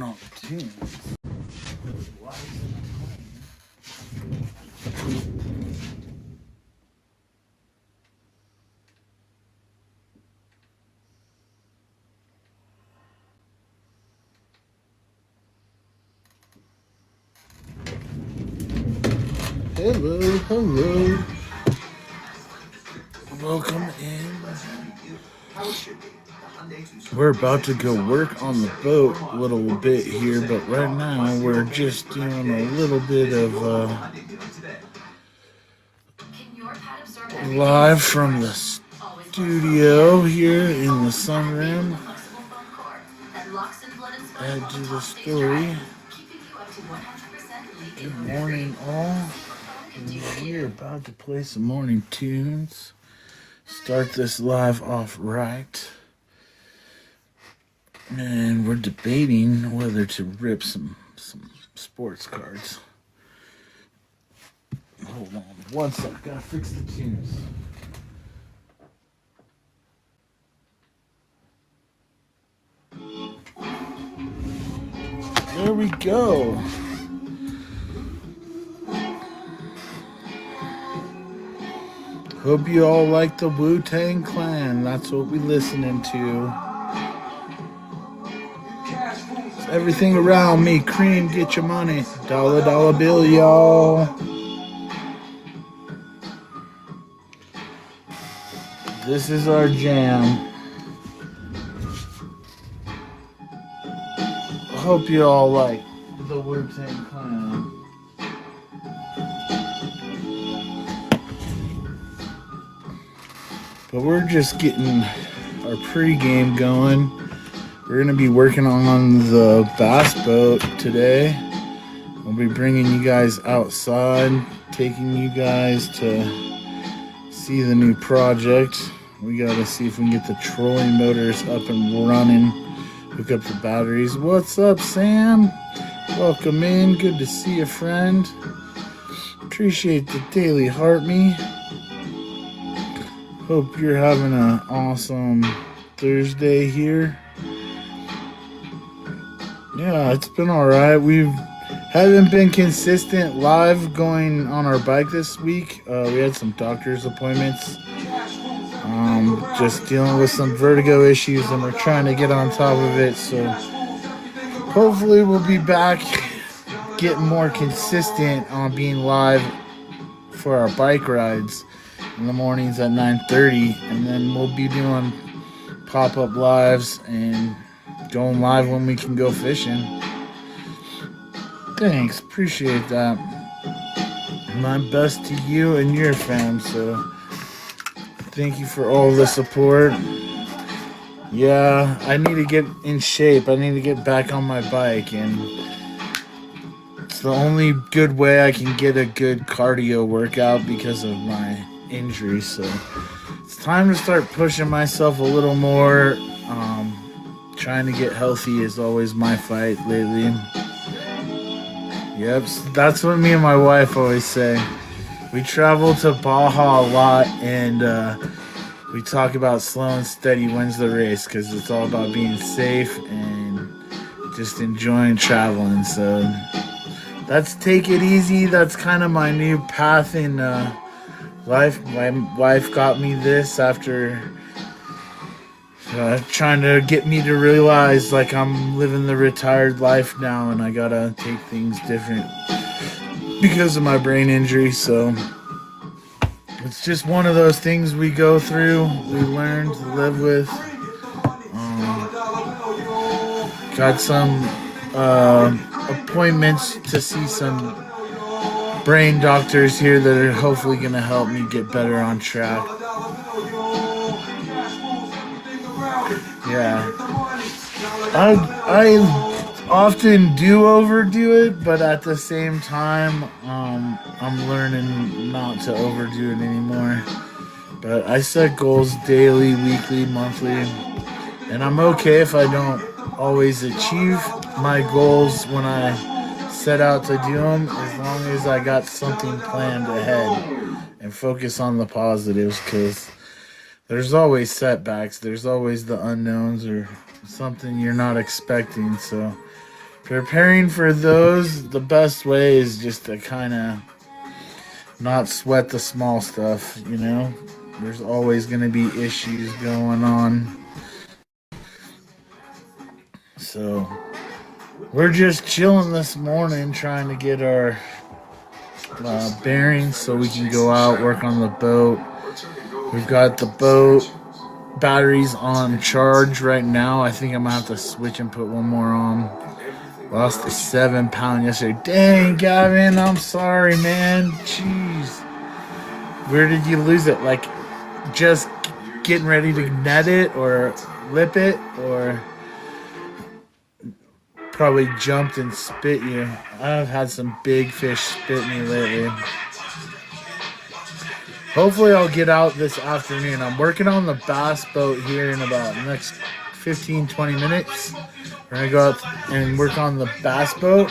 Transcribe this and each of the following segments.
on the tunes. Hello, hello. Welcome in. We're about to go work on the boat a little bit here, but right now we're just doing a little bit of live from the studio here in the sunroom. Add to the story. Good morning, all. We're about to play some morning tunes. Start this live off right. And we're debating whether to rip some sports cards. Hold on one sec, gotta fix the tunes. There we go. Hope you all like the Wu-Tang Clan. That's what we listening to. It's everything around me. Cream, get your money. Dollar, dollar bill, y'all. This is our jam. Hope you all like the Wu-Tang Clan. But we're just getting our pregame going. We're going to be working on the bass boat today. We'll be bringing you guys outside, taking you guys to see the new project. We got to see if we can get the trolling motors up and running, hook up the batteries. What's up, Sam? Welcome in. Good to see you, friend. Appreciate the daily heart me. Hope you're having an awesome Thursday here. Yeah, it's been alright. We haven't been consistent live going on our bike this week. We had some doctor's appointments. Just dealing with some vertigo issues, and we're trying to get on top of it. So hopefully we'll be back getting more consistent on being live for our bike rides in the mornings at 9:30, and then we'll be doing pop-up lives and going live when we can go fishing. Thanks, appreciate that. My best to you and your fam, so thank you for all the support. Yeah, I need to get in shape. I need to get back on my bike, and it's the only good way I can get a good cardio workout because of my injury. So it's time to start pushing myself a little more. Trying to get healthy is always my fight lately. Yep, that's what me and my wife always say. We travel to Baja a lot, and we talk about slow and steady wins the race, because it's all about being safe and just enjoying traveling. So that's take it easy. That's kind of my new path in life. My wife got me this after trying to get me to realize like I'm living the retired life now, and I gotta take things different because of my brain injury. So it's just one of those things we go through, we learn to live with. Got some appointments to see some brain doctors here that are hopefully going to help me get better on track. Yeah. I often do overdo it, but at the same time, I'm learning not to overdo it anymore. But I set goals daily, weekly, monthly, and I'm okay if I don't always achieve my goals when I set out to do them, as long as I got something planned ahead and focus on the positives, because there's always setbacks. There's always the unknowns or something you're not expecting. So preparing for those, the best way is just to kind of not sweat the small stuff, you know? There's always going to be issues going on. So, we're just chilling this morning trying to get our bearings so we can go out, work on the boat. We've got the boat batteries on charge right now. I think I'm going to have to switch and put one more on. Lost a 7-pound yesterday. Dang, Gavin, I'm sorry, man. Jeez. Where did you lose it? Like, just getting ready to net it or lip it, or probably jumped and spit you? I've had some big fish spit me lately. Hopefully I'll get out this afternoon. I'm working on the bass boat here in about the next 15-20 minutes. We're gonna go out and work on the bass boat.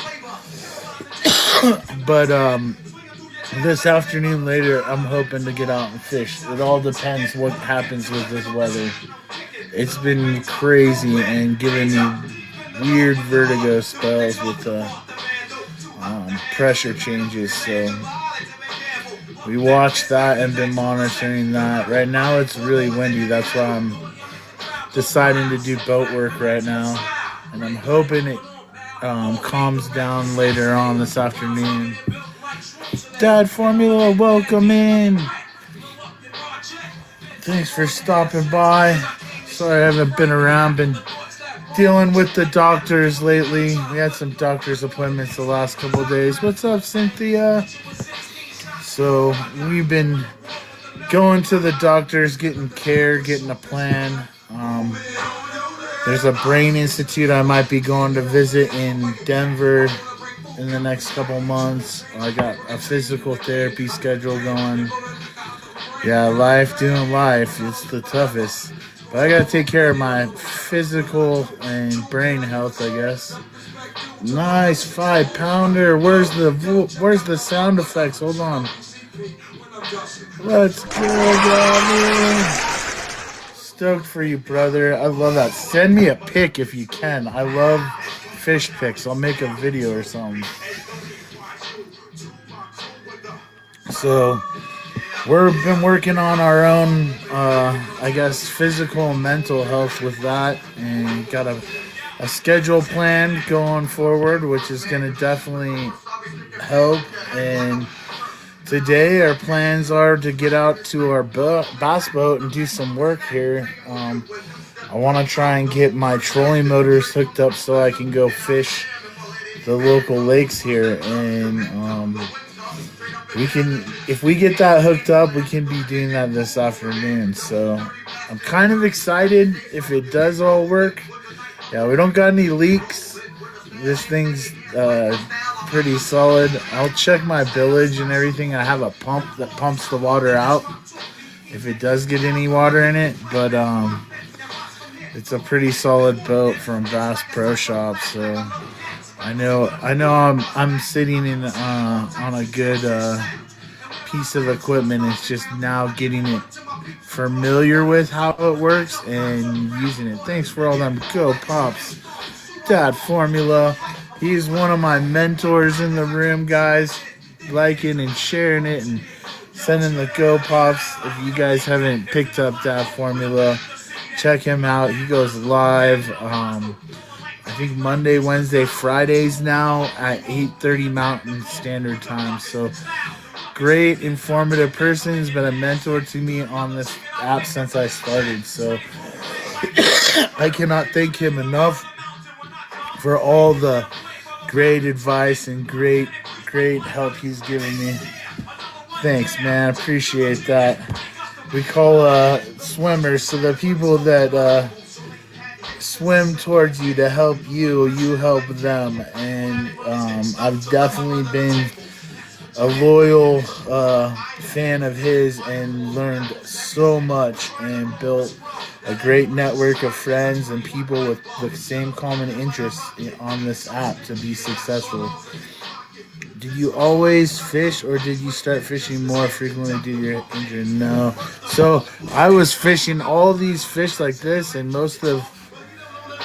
But this afternoon later, I'm hoping to get out and fish. It all depends what happens with this weather. It's been crazy and giving me weird vertigo spells with the pressure changes. So we watched that and been monitoring that. Right now it's really windy. That's why I'm deciding to do boat work right now. And I'm hoping it calms down later on this afternoon. Dad Formula, welcome in. Thanks for stopping by. Sorry I haven't been around. Been dealing with the doctors lately. We had some doctor's appointments the last couple of days. What's up, Cynthia? So we've been going to the doctors, getting care, getting a plan. There's a brain institute I might be going to visit in Denver in the next couple months. I got a physical therapy schedule going. Yeah, life doing life. It's the toughest. But I gotta take care of my physical and brain health, I guess. Nice 5-pounder. Where's the sound effects? Hold on. Let's go, Gavin. Stoked for you, brother. I love that. Send me a pic if you can. I love fish pics. I'll make a video or something. So we've been working on our own, I guess, physical and mental health with that, and got a schedule plan going forward, which is going to definitely help. And today our plans are to get out to our bass boat and do some work here. I want to try and get my trolling motors hooked up so I can go fish the local lakes here. And we can, if we get that hooked up, we can be doing that this afternoon. So I'm kind of excited if it does all work. Yeah, we don't got any leaks. This thing's pretty solid. I'll check my billage and everything. I have a pump that pumps the water out if it does get any water in it. But it's a pretty solid boat from Bass Pro Shop. So I know I'm sitting in on a good piece of equipment. It's just now getting it familiar with how it works and using it. Thanks for all them Go Pops. Dad Formula. He's one of my mentors in the room, guys. Liking and sharing it and sending the Go Pops. If you guys haven't picked up Dad Formula, check him out. He goes live I think Monday, Wednesday, Fridays now at 8:30 Mountain Standard Time. So great, informative person. He's been a mentor to me on this app since I started. So I cannot thank him enough for all the great advice and great help he's given me. Thanks, man. Appreciate that. We call swimmers, so the people that swim towards you to help you, you help them. And I've definitely been a loyal fan of his and learned so much and built a great network of friends and people with the same common interests on this app to be successful. Did you always fish, or did you start fishing more frequently due to your injury? No. So I was fishing all these fish like this, and most of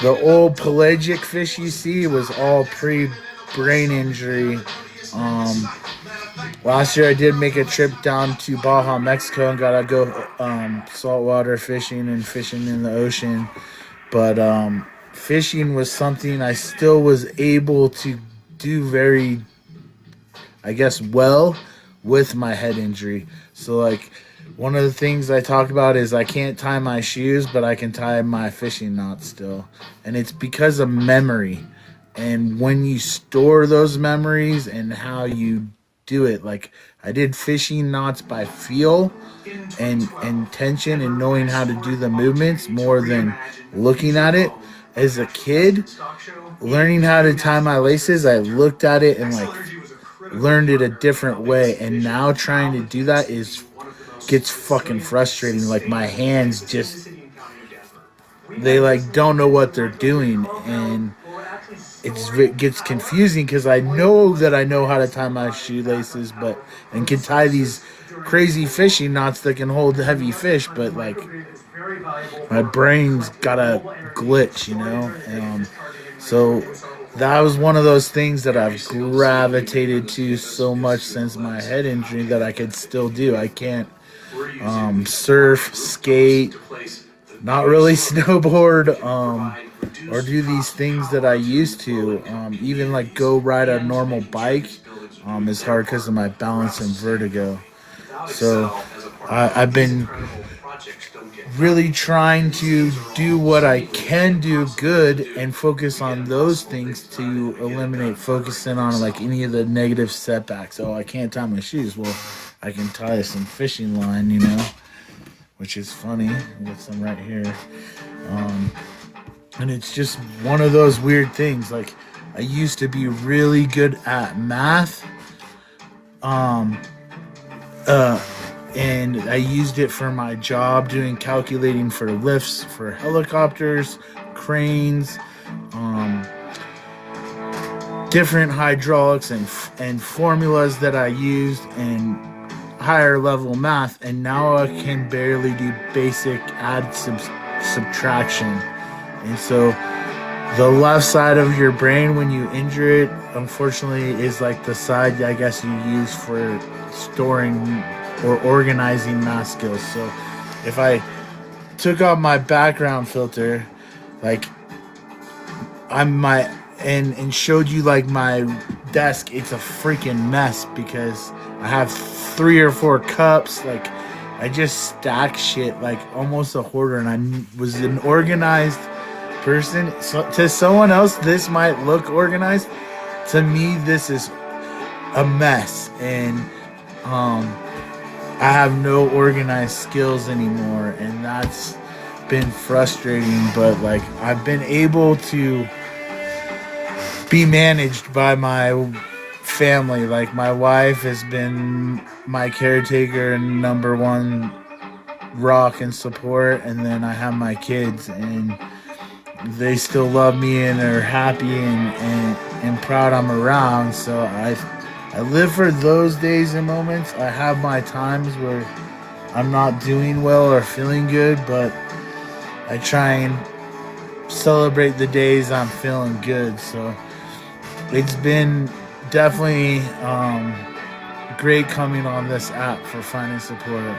the old pelagic fish you see was all pre-brain injury. Um, Last year I did make a trip down to Baja, Mexico, and got to go saltwater fishing and fishing in the ocean. But fishing was something I still was able to do very, I guess, well with my head injury. So, like, one of the things I talk about is I can't tie my shoes, but I can tie my fishing knots still. And it's because of memory. And when you store those memories and how you do it, like I did fishing knots by feel and tension and knowing how to do the movements more than looking at it. As a kid, learning how to tie my laces, I looked at it and like learned it a different way. And now trying to do that is gets fucking frustrating. Like my hands just they like don't know what they're doing, and it gets confusing because I know that I know how to tie my shoelaces, but and can tie these crazy fishing knots that can hold heavy fish, but like my brain's got a glitch, you know. So that was one of those things that I've gravitated to so much since my head injury that I could still do. I can't surf, skate, not really snowboard, or do these things that I used to. Even like go ride a normal bike is hard because of my balance and vertigo. So I've been really trying to do what I can do good and focus on those things to eliminate focusing on like any of the negative setbacks. Oh, I can't tie my shoes. Well, I can tie some fishing line, you know, which is funny. I got some right here. And it's just one of those weird things. Like I used to be really good at math. And I used it for my job doing calculating for lifts for helicopters, cranes, different hydraulics and formulas that I used and higher level math. And now I can barely do basic add subtraction. And so the left side of your brain when you injure it, unfortunately, is like the side I guess you use for storing or organizing math skills. So if I took out my background filter, like and showed you like my desk, it's a freaking mess because I have 3 or 4 cups. Like I just stack shit like almost a hoarder, and I was an organized person. So to someone else this might look organized. To me this is a mess, and I have no organized skills anymore, and that's been frustrating. But like I've been able to be managed by my family. Like my wife has been my caretaker and number one rock and support, and then I have my kids, and they still love me and are happy and proud I'm around. So I live for those days and moments. I have my times where I'm not doing well or feeling good, but I try and celebrate the days I'm feeling good. So it's been definitely great coming on this app for finding support.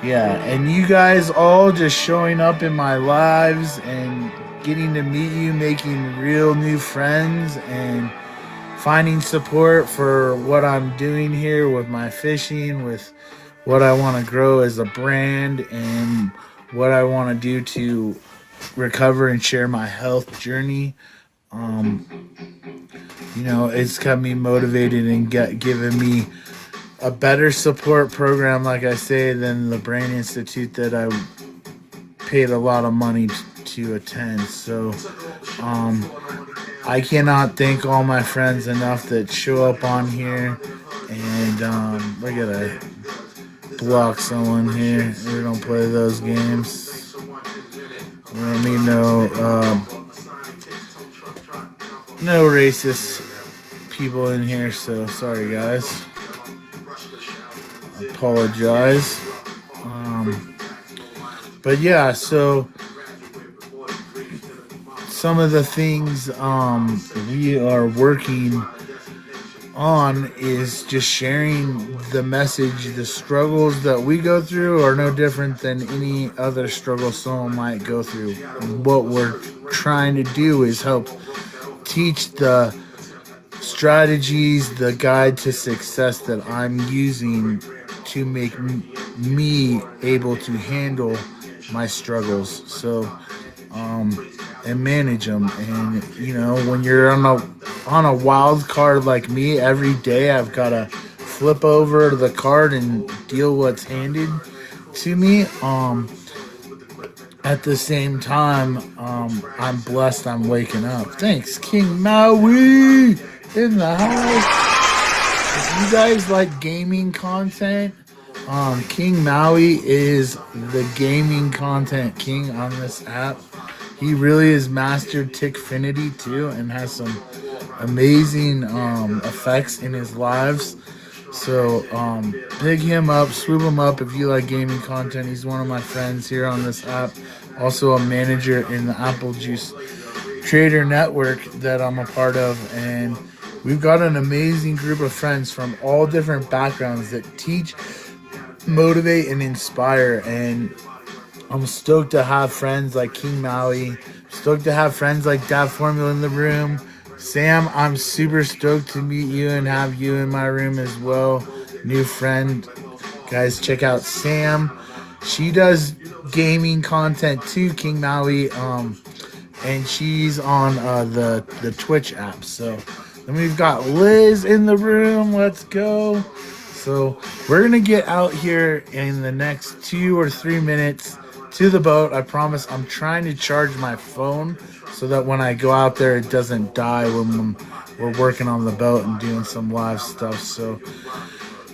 Yeah, and you guys all just showing up in my lives and getting to meet you, making real new friends, and finding support for what I'm doing here with my fishing, with what I want to grow as a brand, and what I want to do to recover and share my health journey. You know, it's got me motivated and given me a better support program, like I say, than the Brain Institute that I paid a lot of money to attend. So I cannot thank all my friends enough that show up on here. And we're gonna block someone here. We don't play those games. We don't need no racist people in here, so sorry guys. Apologize. But yeah, so some of the things we are working on is just sharing the message. The struggles that we go through are no different than any other struggle someone might go through. What we're trying to do is help teach the strategies, the guide to success that I'm using to make me able to handle my struggles. So, and manage them. And when you're on a wild card like me, every day I've got to flip over the card and deal what's handed to me. At the same time, I'm blessed I'm waking up. Thanks, King Maui in the house. If you guys like gaming content, King Maui is the gaming content king on this app. He really is mastered Tickfinity too and has some amazing effects in his lives. So big him up, swoop him up if you like gaming content. He's one of my friends here on this app. Also a manager in the Apple Juice Trader Network that I'm a part of. And we've got an amazing group of friends from all different backgrounds that teach, motivate, and inspire. And I'm stoked to have friends like King Maui. Stoked to have friends like Dab Formula in the room. Sam, I'm super stoked to meet you and have you in my room as well. New friend. Guys, check out Sam. She does gaming content too, King Maui. And she's on the Twitch app. So then we've got Liz in the room. Let's go. So we're going to get out here in the next 2 or 3 minutes to the boat. I promise I'm trying to charge my phone so that when I go out there, it doesn't die when we're working on the boat and doing some live stuff. So,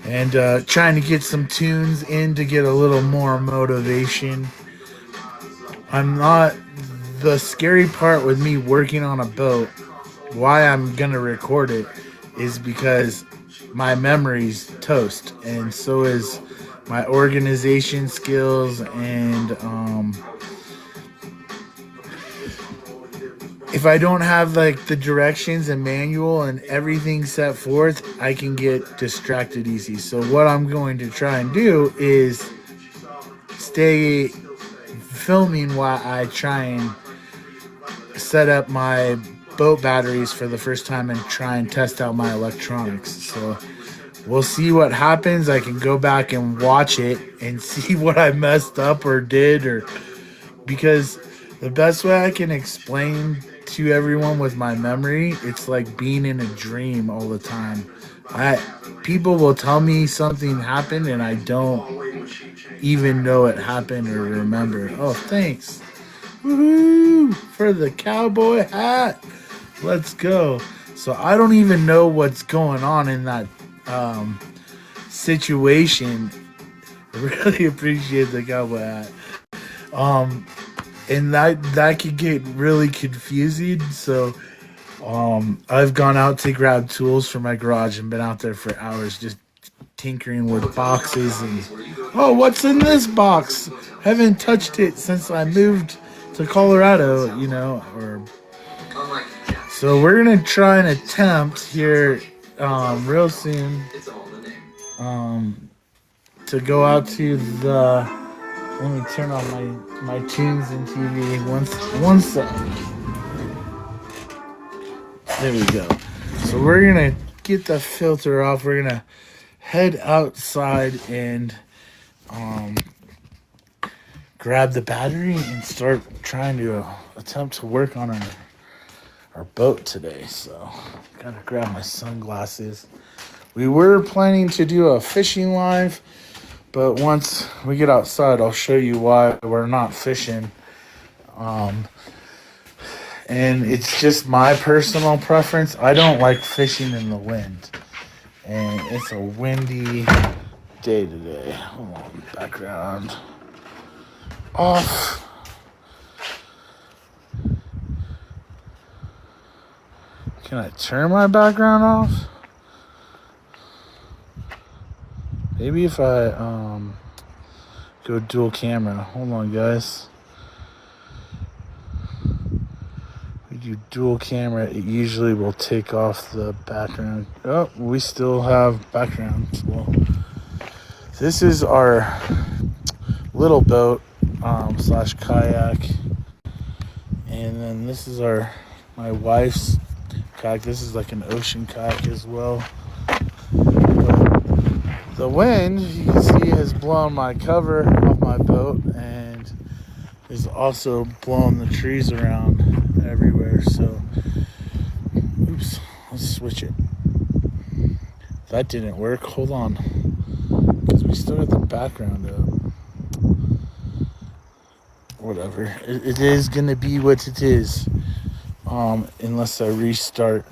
and trying to get some tunes in to get a little more motivation. The scary part with me working on a boat, why I'm going to record it is because my memory's toast, and so is my organization skills. And if I don't have like the directions and manual and everything set forth, I can get distracted easy. So what I'm going to try and do is stay filming while I try and set up my boat batteries for the first time and try and test out my electronics. So we'll see what happens. I can go back and watch it and see what I messed up or did, or because the best way I can explain to everyone with my memory, it's like being in a dream all the time. People will tell me something happened and I don't even know it happened or remember. Oh, thanks. Woohoo! For the cowboy hat. Let's go. So I don't even know what's going on in that situation. I really appreciate the cowboy hat. And that could get really confusing. So I've gone out to grab tools for my garage and been out there for hours just tinkering with boxes and what's in this box? Haven't touched it since I moved to Colorado, so we're gonna try and attempt here real soon to go out to the. Let me turn on my tunes and TV. One sec. There we go. So we're gonna get the filter off. We're gonna head outside and grab the battery and start trying to attempt to work on our boat today. So gotta grab my sunglasses. We were planning to do a fishing live, but once we get outside, I'll show you why we're not fishing. And it's just my personal preference. I don't like fishing in the wind. And it's a windy day today. Hold on, background off. Can I turn my background off? Maybe if I go dual camera. Hold on, guys. do dual camera, it usually will take off the background. Oh, we still have backgrounds. Well, this is our little boat slash kayak, and then this is my wife's kayak. This is like an ocean kayak as well. The wind, you can see, has blown my cover of my boat and has also blown the trees around everywhere. So, oops, let's switch it. That didn't work. Hold on, because we still got the background up. Whatever. It is gonna be what it is, unless I restart.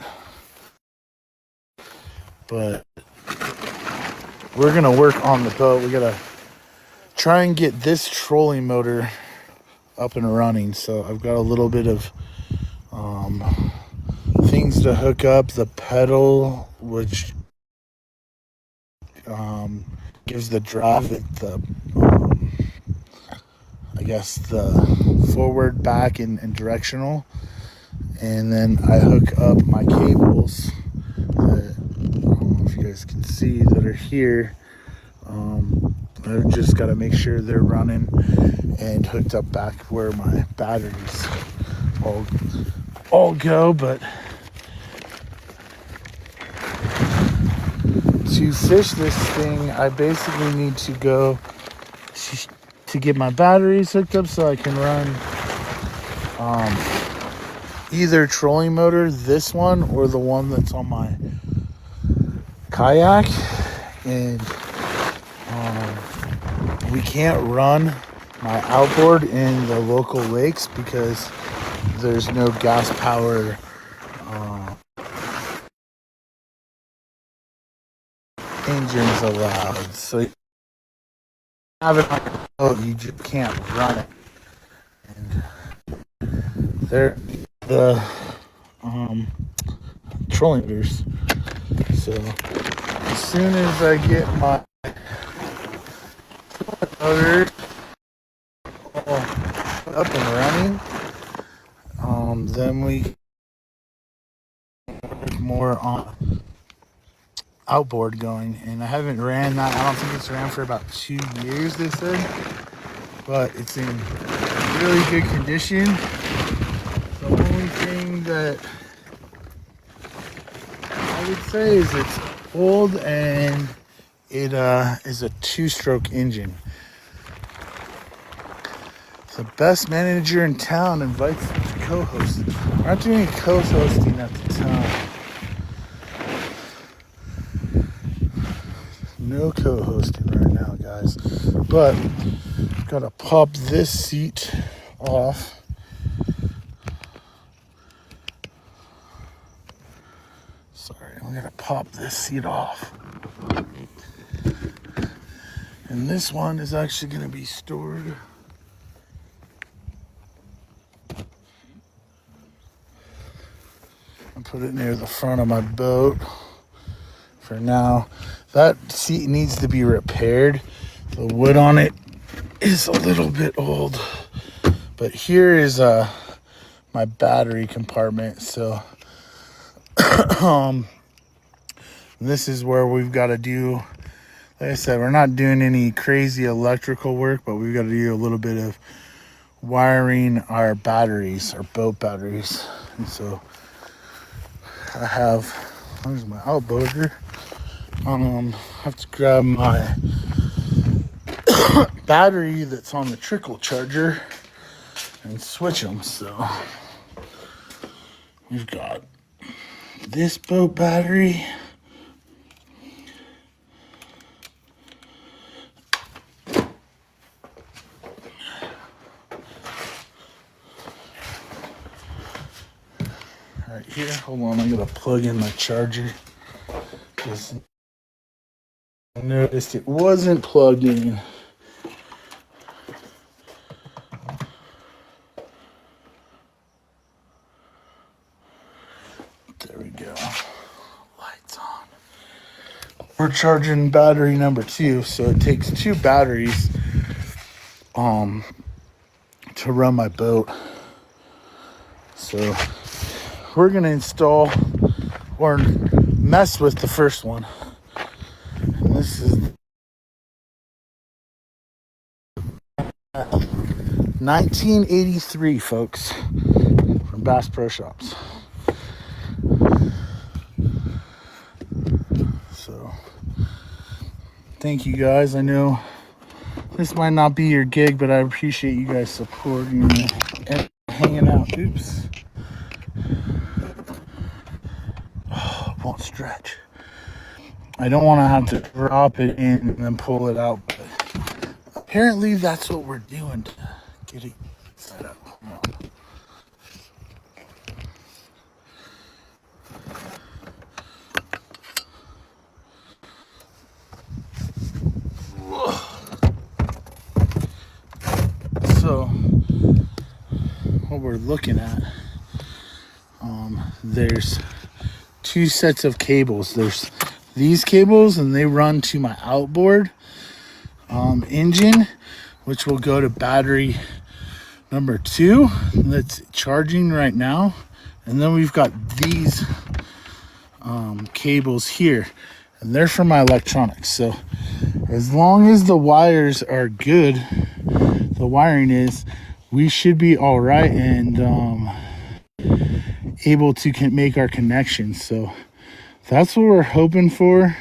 But we're gonna work on the boat. We gotta try and get this trolling motor up and running. So I've got a little bit of things to hook up. The pedal, which gives the drive, the I guess the forward, back, and directional. And then I hook up my cables that, I don't know if you guys can see, that are here. I've just got to make sure they're running and hooked up back where my batteries all go. But to fish this thing, I basically need to go to get my batteries hooked up so I can run either trolling motor, this one, or the one that's on my kayak. And we can't run my outboard in the local lakes because there's no gas power engines allowed. So you have it on your boat, you just can't run it. And they're the trolling motors. So as soon as I get my motor up and running, then we work more on outboard going. And I haven't ran that. I don't think it's ran for about 2 years, they said, but it's in really good condition. The only thing that I would say is it's old and it is a 2-stroke engine. The best manager in town invites me to co-host. We're not doing any co-hosting at the time. No co-hosting right now, guys. But gotta pop this seat off. Sorry, I'm gonna pop this seat off. And this one is actually gonna be stored and put it near the front of my boat for now. That seat needs to be repaired. The wood on it is a little bit old. But here is my battery compartment. So this is where we've got to do, like I said, we're not doing any crazy electrical work, but we've got to do a little bit of wiring our batteries, our boat batteries. And so I have, where's my outboarder? I have to grab my battery that's on the trickle charger and switch them. So we've got this boat battery, right here. Hold on, I'm gonna plug in my charger because I noticed it wasn't plugged in. There we go. Lights on. We're charging battery number 2, so it takes 2 batteries to run my boat. So we're gonna install or mess with the first one. And this is 1983, folks, from Bass Pro Shops. So thank you guys. I know this might not be your gig, but I appreciate you guys supporting me and hanging out. Oops. Oh, it won't stretch. I don't want to have to drop it in and then pull it out, but apparently that's what we're doing to get it set up. So what we're looking at, there's two sets of cables. There's these cables, and they run to my outboard engine, which will go to battery number 2 that's charging right now. And then we've got these cables here, and they're for my electronics. So as long as the wires are good, the wiring is, we should be all right and able to make our connections. So that's what we're hoping for.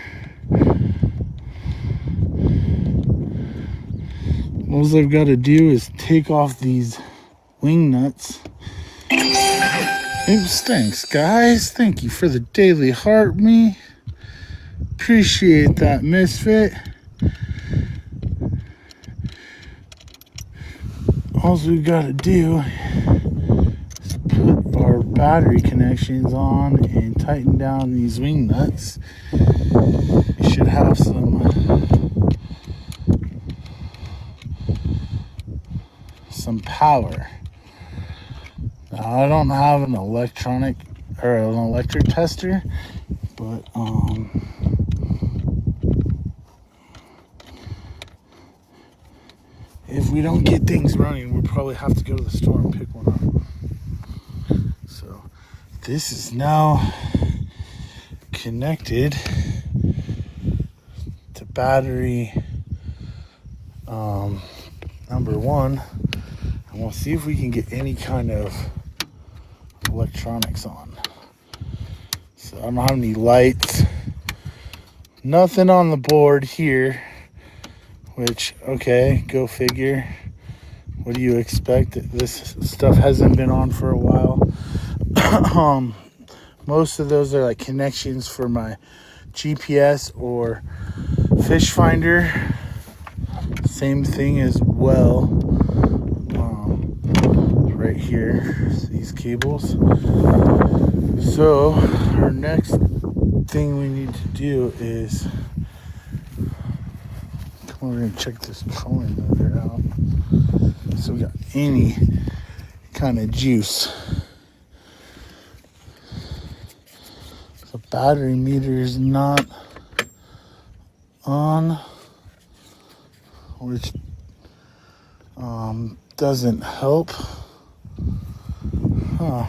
All I've got to do is take off these wing nuts. Oops, thanks guys. Thank you for the daily heart me. Appreciate that, Misfit. All we got to do is put our battery connections on and tighten down these wing nuts. You should have some power. Now, I don't have an electric tester, but if we don't get things running, we'll probably have to go to the store and pick one up. So this is now connected to battery number 1, and we'll see if we can get any kind of electronics on. So I don't have any lights, nothing on the board here, which, okay, go figure. What do you expect? This stuff hasn't been on for a while. Most of those are like connections for my GPS or fish finder. Same thing as well. Right here, these cables. So our next thing we need to do is, we're gonna check this trolling motor out. So we got any kind of juice. The battery meter is not on, which doesn't help. Huh.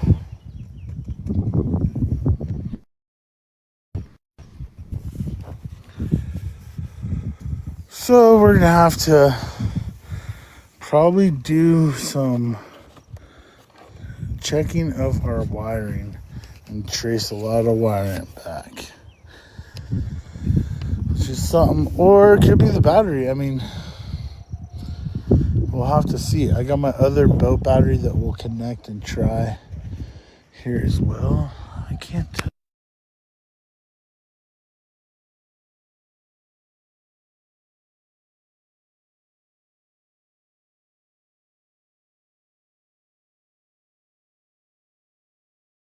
So we're gonna have to probably do some checking of our wiring and trace a lot of wiring back. It's just something, or it could be the battery. I mean, we'll have to see. I got my other boat battery that we'll connect and try here as well. I can't tell.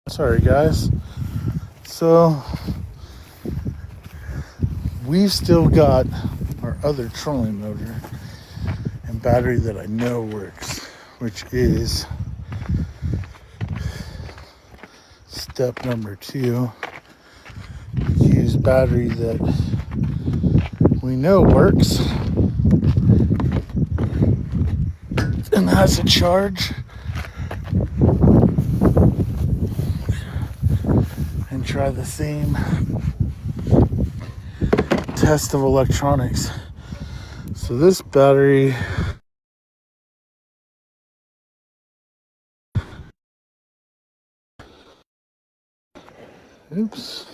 Sorry guys. So we've still got our other trolling motor and battery that I know works, which is step number 2. Use battery that we know works and has a charge. try the same test of electronics. So this battery, oops.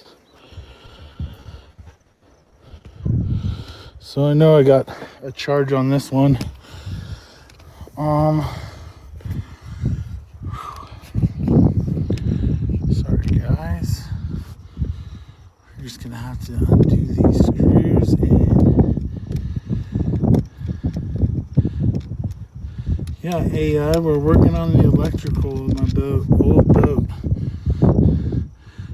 So I know I got a charge on this one. Sorry guys. We're just gonna have to undo these screws and yeah, AI, we're working on the electrical of my boat, old boat.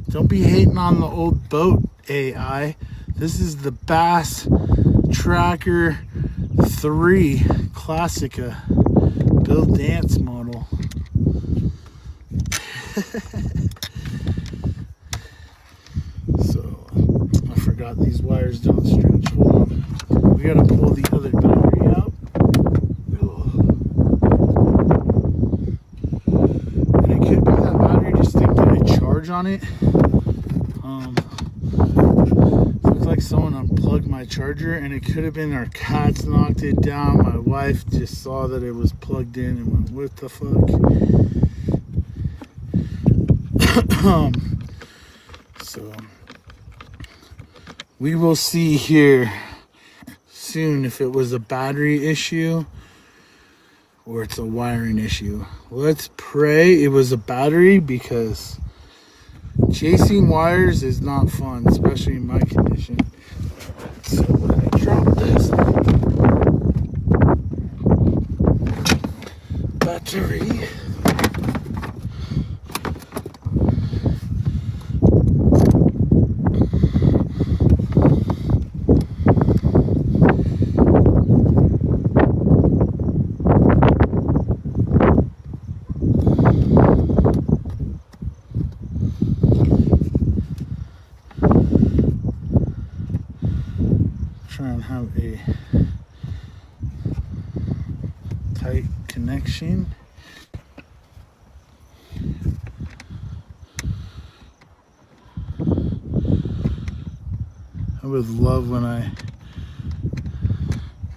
Don't be hating on the old boat, AI. This is the Bass Tracker 3 Classica Bill Dance model. So I forgot these wires don't stretch. Hold on. We gotta pull the other battery out. And it could be that battery just didn't get a charge on it. Looks like someone unplugged my charger, and it could have been our cats knocked it down. My wife just saw that it was plugged in and went, what the fuck? So we will see here soon if it was a battery issue or it's a wiring issue. Let's pray it was a battery, because chasing wires is not fun, especially in my condition. So let me drop this battery. Try and have a tight connection. I would love when I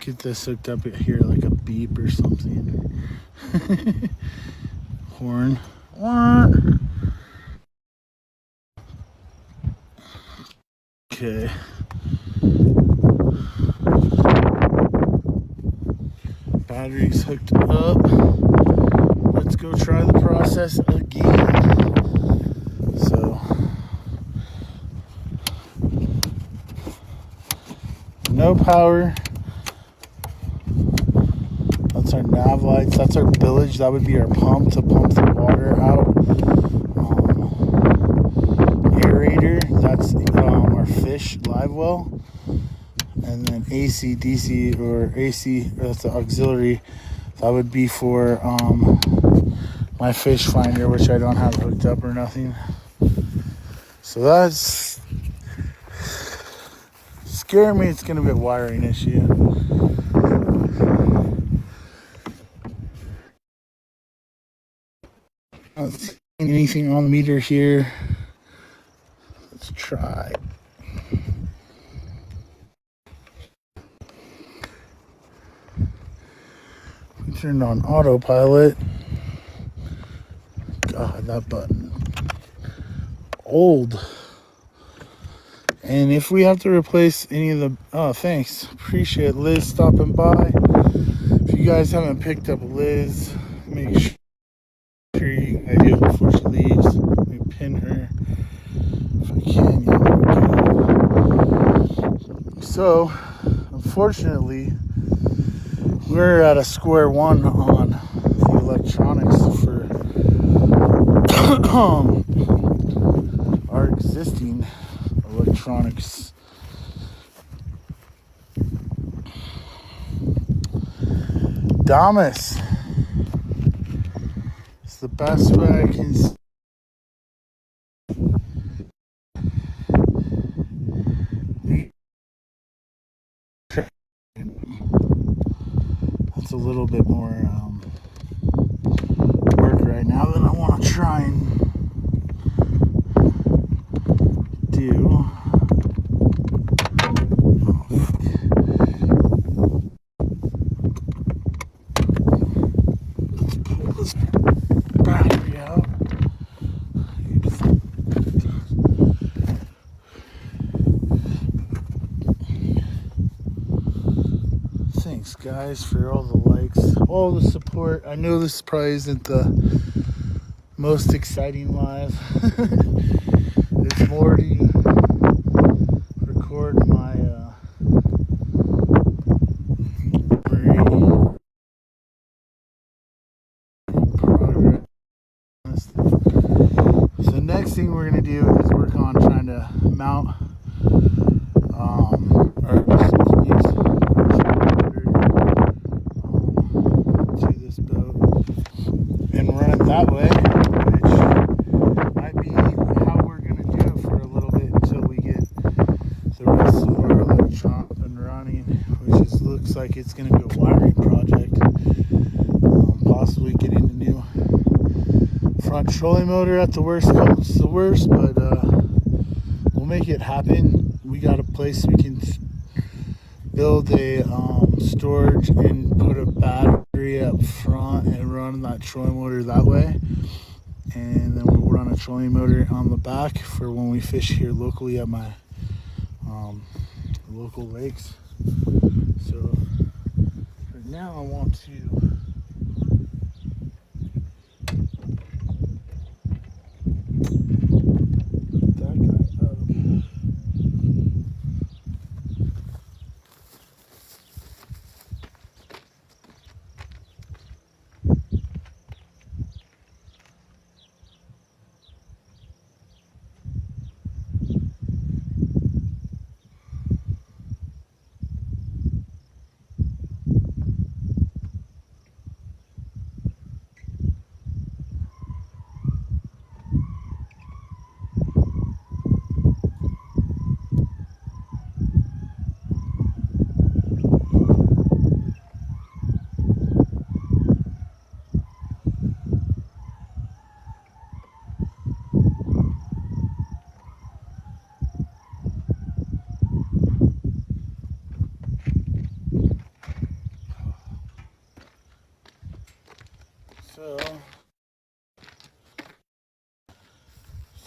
get this hooked up here, like a beep or something. Horn. Okay. Battery's hooked up. Let's go try the process again. So, no power. That's our nav lights. That's our bilge. That would be our pump to pump the water out. Aerator. That's our fish live well. And then AC, DC, or AC, that's the auxiliary. That would be for my fish finder, which I don't have hooked up or nothing. So that's scaring me. It's gonna be a wiring issue. Not seeing anything on the meter here. Let's try. Turned on autopilot. God, that button. Old. And if we have to replace any of the... Oh, thanks. Appreciate Liz stopping by. If you guys haven't picked up Liz, make sure I do it before she leaves. Let me pin her. If I can, yeah. So, unfortunately, we're at a square one on the electronics for our existing electronics. Damas. It's the best way I can say. That's a little bit more work right now that I want to try and guys for all the likes, all the support. I know this probably isn't the most exciting live. It's more to record my progress. So next thing we're gonna do is work on trying to mount or use to this boat and run it that way, which might be how we're gonna do it for a little bit until we get the rest of our electron up and running, which looks like it's gonna be a wiring project. Possibly getting a new front trolling motor at the worst comes to the worst, but we'll make it happen. We got a place we can build a storage and put a battery up front and run that trolling motor that way, and then we'll run a trolling motor on the back for when we fish here locally at my local lakes. So for now I want to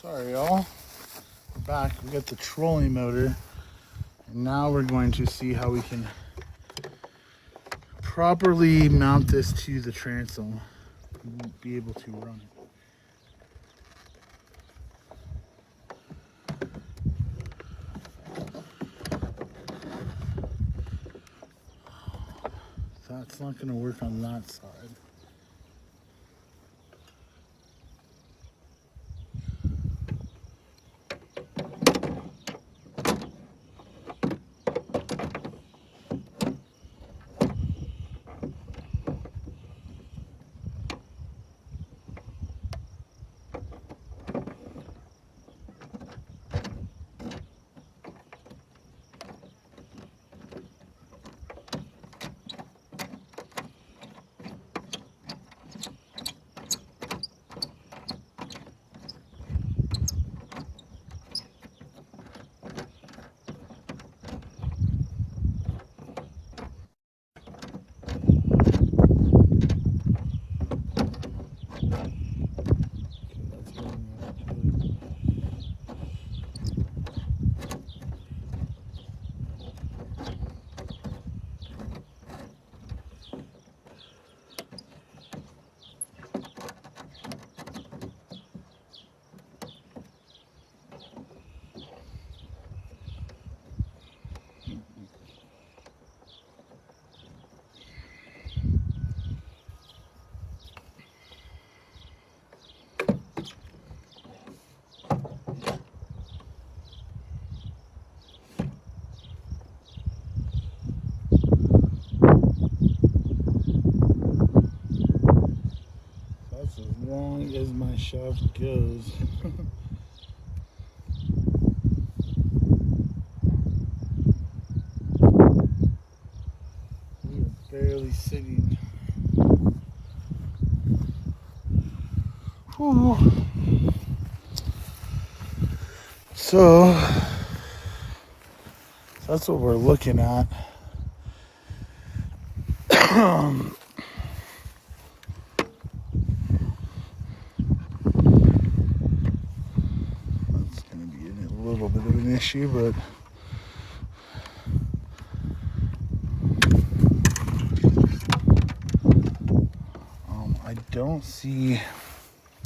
sorry y'all, we're back. We got the trolling motor, and now we're going to see how we can properly mount this to the transom and be able to run it. That's not going to work on that side. As long as my shaft goes. We are barely sitting. Whew. So that's what we're looking at. A little bit of an issue, but don't see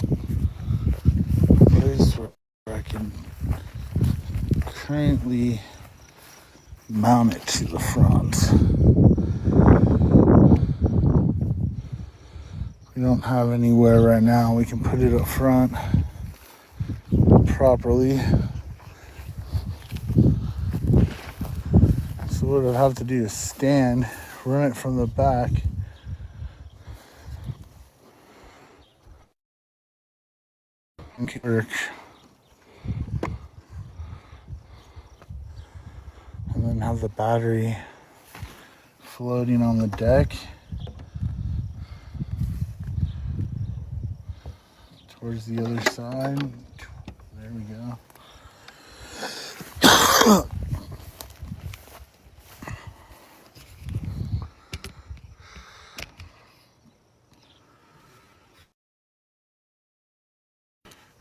a place where I can currently mount it to the front. We don't have anywhere right now we can put it up front properly. So what I'll have to do is stand, run it from the back. And work. And then have the battery floating on the deck towards the other side. There we go.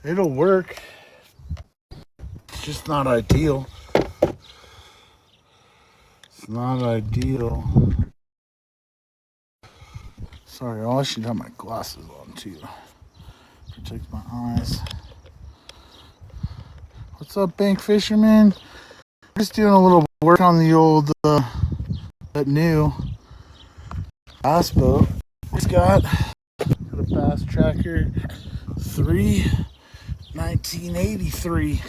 It'll work. It's just not ideal. It's not ideal. Sorry, I should have my glasses on too. Protect my eyes. What's up, bank fisherman? Just doing a little work on the old, that new bass boat. It's got a Bass Tracker 3, 1983,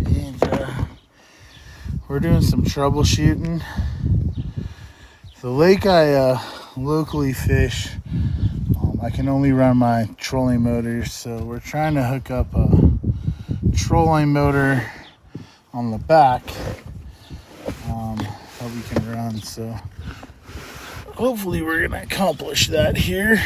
and we're doing some troubleshooting. The lake I locally fish, I can only run my trolling motor, so we're trying to hook up a trolling motor on the back that we can run. So hopefully we're gonna accomplish that here.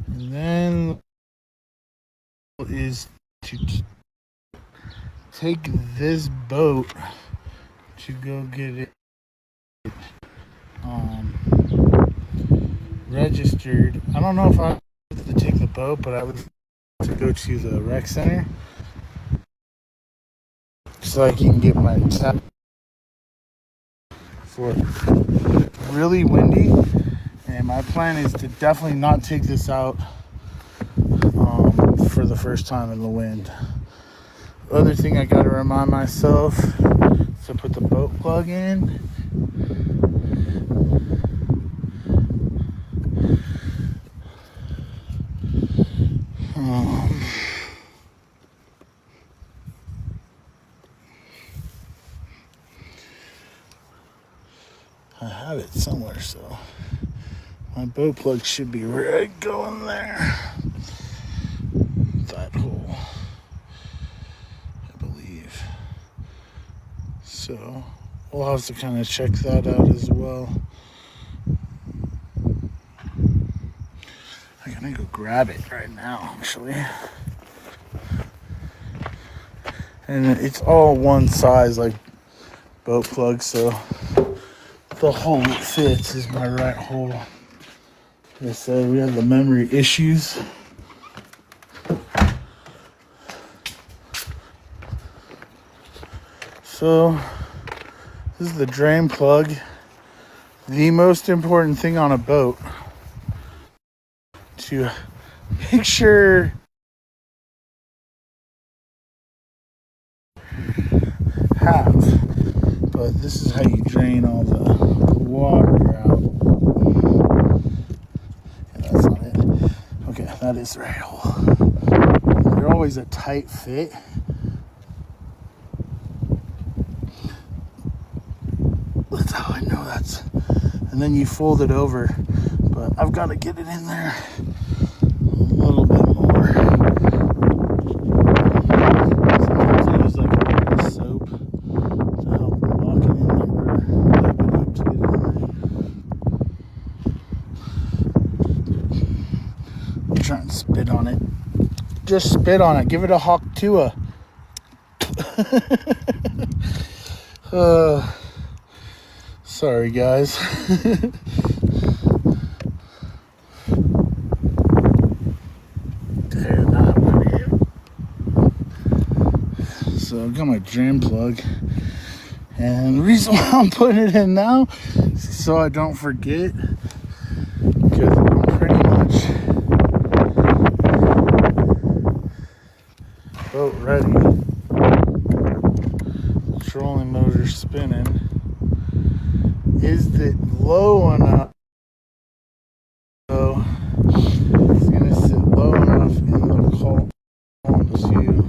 And then is to take this boat to go get it registered. I don't know if I have to take the boat, but I would to go to the rec center so I can get my tap for really windy. And my plan is to definitely not take this out for the first time in the wind. Other thing I gotta remind myself is to put the boat plug in. I have it somewhere, so my boat plug should be right going there. That hole, I believe. So we'll have to kind of check that out as well. I'm gonna go grab it right now, actually. And it's all one size, like boat plug, so the hole that fits is my right hole. Like I said, we have the memory issues. So this is the drain plug. The most important thing on a boat, to make sure but this is how you drain all the water out. Yeah, that's not it. Okay, that is the right hole. They're always a tight fit. That's how I know that's. And then you fold it over, but I've got to get it in there a little bit more. Sometimes I use like a little bit of soap to help lock it in there, or wipe it up to get it in there. I'm trying to spit on it. Just spit on it. Give it a hawk tua. Sorry, guys. So I've got my drain plug. And the reason why I'm putting it in now is so I don't forget. Because I'm pretty much boat ready. Trolling motor spinning. Is it low enough? So it's gonna sit low enough in the column to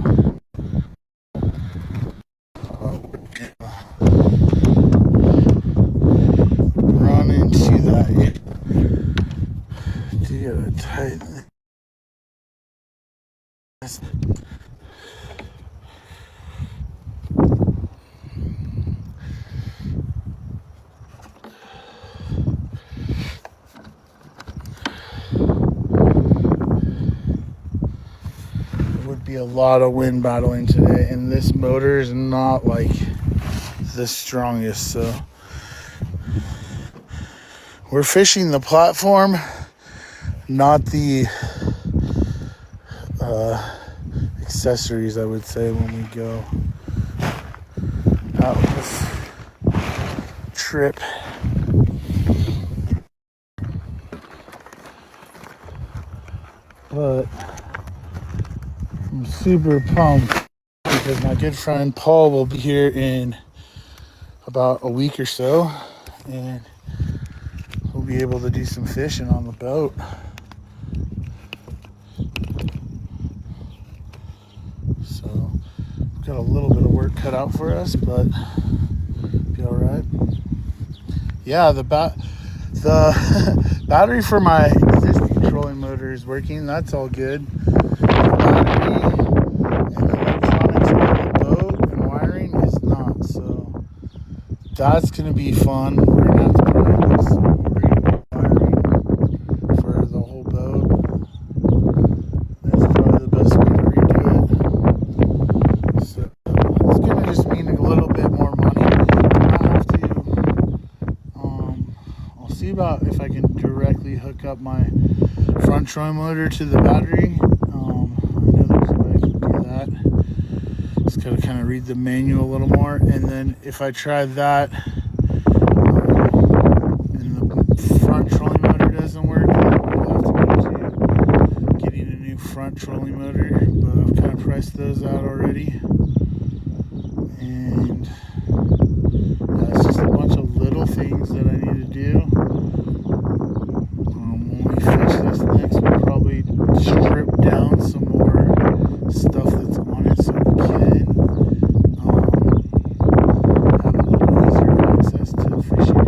run into that. You gotta tighten this. Be a lot of wind battling today, and this motor is not like the strongest, so we're fishing the platform, not the accessories, I would say, when we go out this trip. But I'm super pumped because my good friend Paul will be here in about a week or so, and we'll be able to do some fishing on the boat. So we've got a little bit of work cut out for us, but be all right. Yeah, the battery for my existing trolling motor is working. That's all good. That's going to be fun. We're going to have to probably do some wiring for the whole boat. That's probably the best way to redo it. So it's going to just mean a little bit more money. I have to, I'll see about if I can directly hook up my front trolling motor to the battery. I know there's a way I can do that. Just gotta kind of read the manual a little more, and then if I try that and the front trolling motor doesn't work, we'll have to go to getting a new front trolling motor. But I've kind of priced those out already, and it's just a bunch of little things that I need to do. When we fish this next, we'll probably strip down some more stuff that's on it so we can have a little easier access to fishing it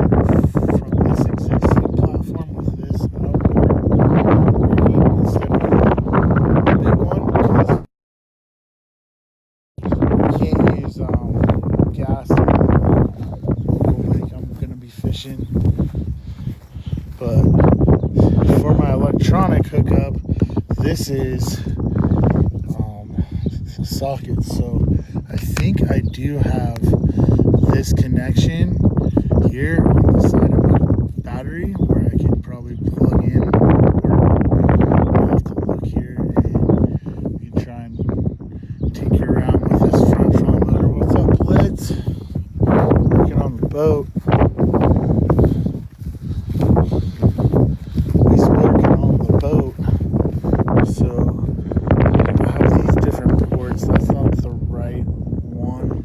from this existing platform with this outboard instead of the big one, because we can't use gas in the local lake I'm going to be fishing. But for my electronic hookup, this is socket, so I think I do have this connection here on the side of my battery where I can probably plug in, or I'll have to look here and we can try and take you around with this front trolling motor. What's up, Blitz? Working on the boat. He's working on the boat, so I have these different ports. That's not the right one.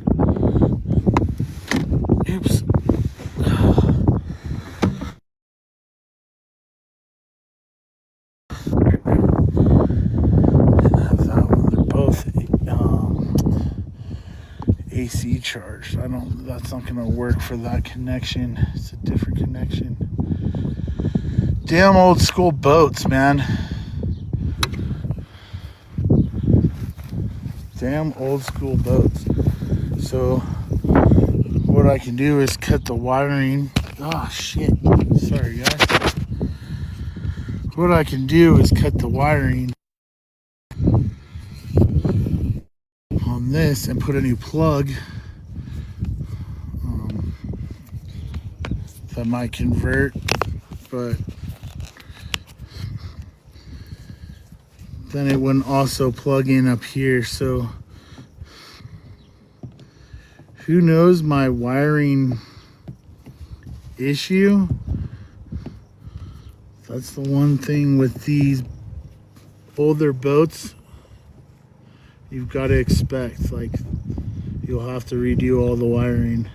Oops. Didn't have that one. They're both AC charged. That's not gonna work for that connection. It's a different connection. Damn old school boats, man. Damn old school boats. So what I can do is cut the wiring. Oh shit. Sorry guys. What I can do is cut the wiring on this and put a new plug that might convert, but then it wouldn't also plug in up here. So who knows my wiring issue? That's the one thing with these older boats you've got to expect. Like, you'll have to redo all the wiring.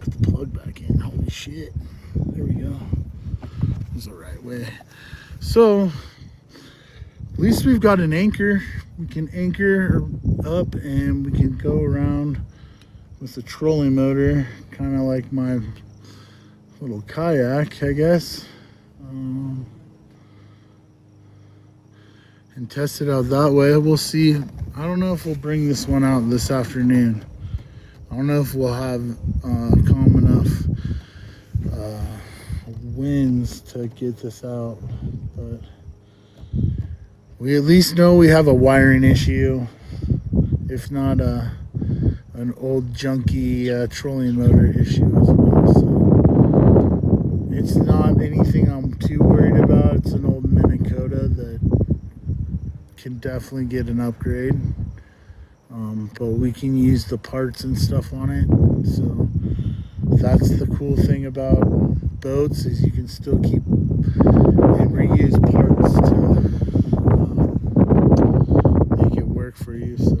Put the plug back in. Holy shit. There we go. That's the right way. So at least we've got an anchor. We can anchor up and we can go around with the trolling motor, kind of like my little kayak, I guess, and test it out that way. We'll see. I don't know if we'll bring this one out this afternoon. I don't know if we'll have calm enough winds to get this out, but we at least know we have a wiring issue, if not an old junky trolling motor issue as well. So it's not anything I'm too worried about. It's an old Minn Kota that can definitely get an upgrade, but we can use the parts and stuff on it. So that's the cool thing about boats, is you can still keep and reuse parts to make it work for you. So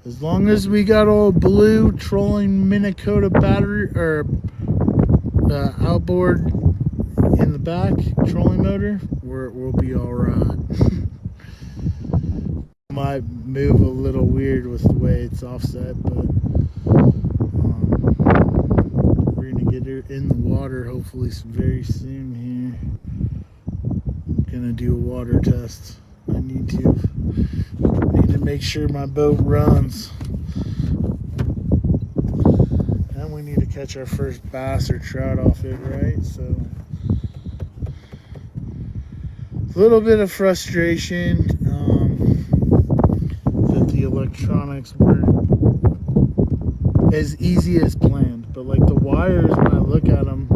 as long as we got all blue trolling Minn Kota battery or outboard in the back trolling motor, we'll be all right. Might move a little weird with the way it's offset, but we're gonna get her in the water hopefully very soon here. I'm gonna do a water test. I need to make sure my boat runs, and we need to catch our first bass or trout off it, right? So a little bit of frustration that the electronics weren't as easy as planned, but like the wires, when I look at them,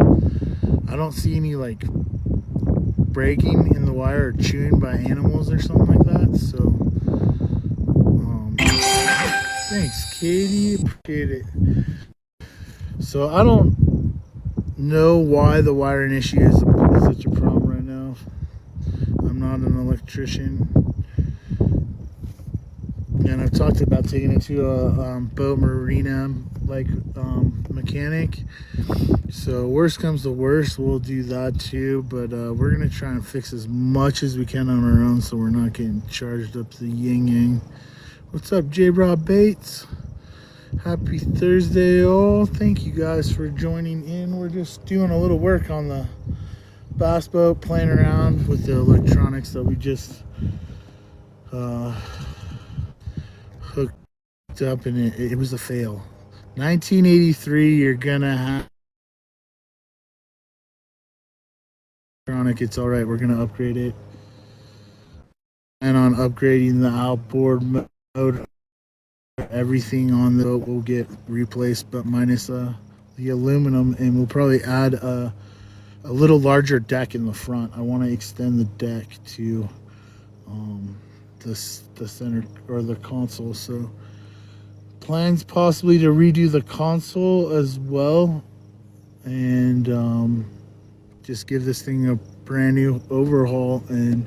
I don't see any like breaking in the wire or chewing by animals or something like that. So thanks, Katie, appreciate it. So I don't know why the wiring issue is such a problem right now. I'm not an electrician, and I've talked about taking it to a boat marina like mechanic. So worst comes to worst, we'll do that too, but we're gonna try and fix as much as we can on our own so we're not getting charged up the yin yang. What's up, J-Rob Bates? Happy Thursday all. Thank you guys for joining in. We're just doing a little work on the bass boat, playing around with the electronics that we just hooked up, and it was a fail. 1983, you're gonna have electronic. It's all right, we're gonna upgrade it, and on upgrading the outboard mode, everything on the boat will get replaced, but minus the aluminum, and we'll probably add a little larger deck in the front. I want to extend the deck to the center or the console. So plans possibly to redo the console as well, and just give this thing a brand new overhaul, and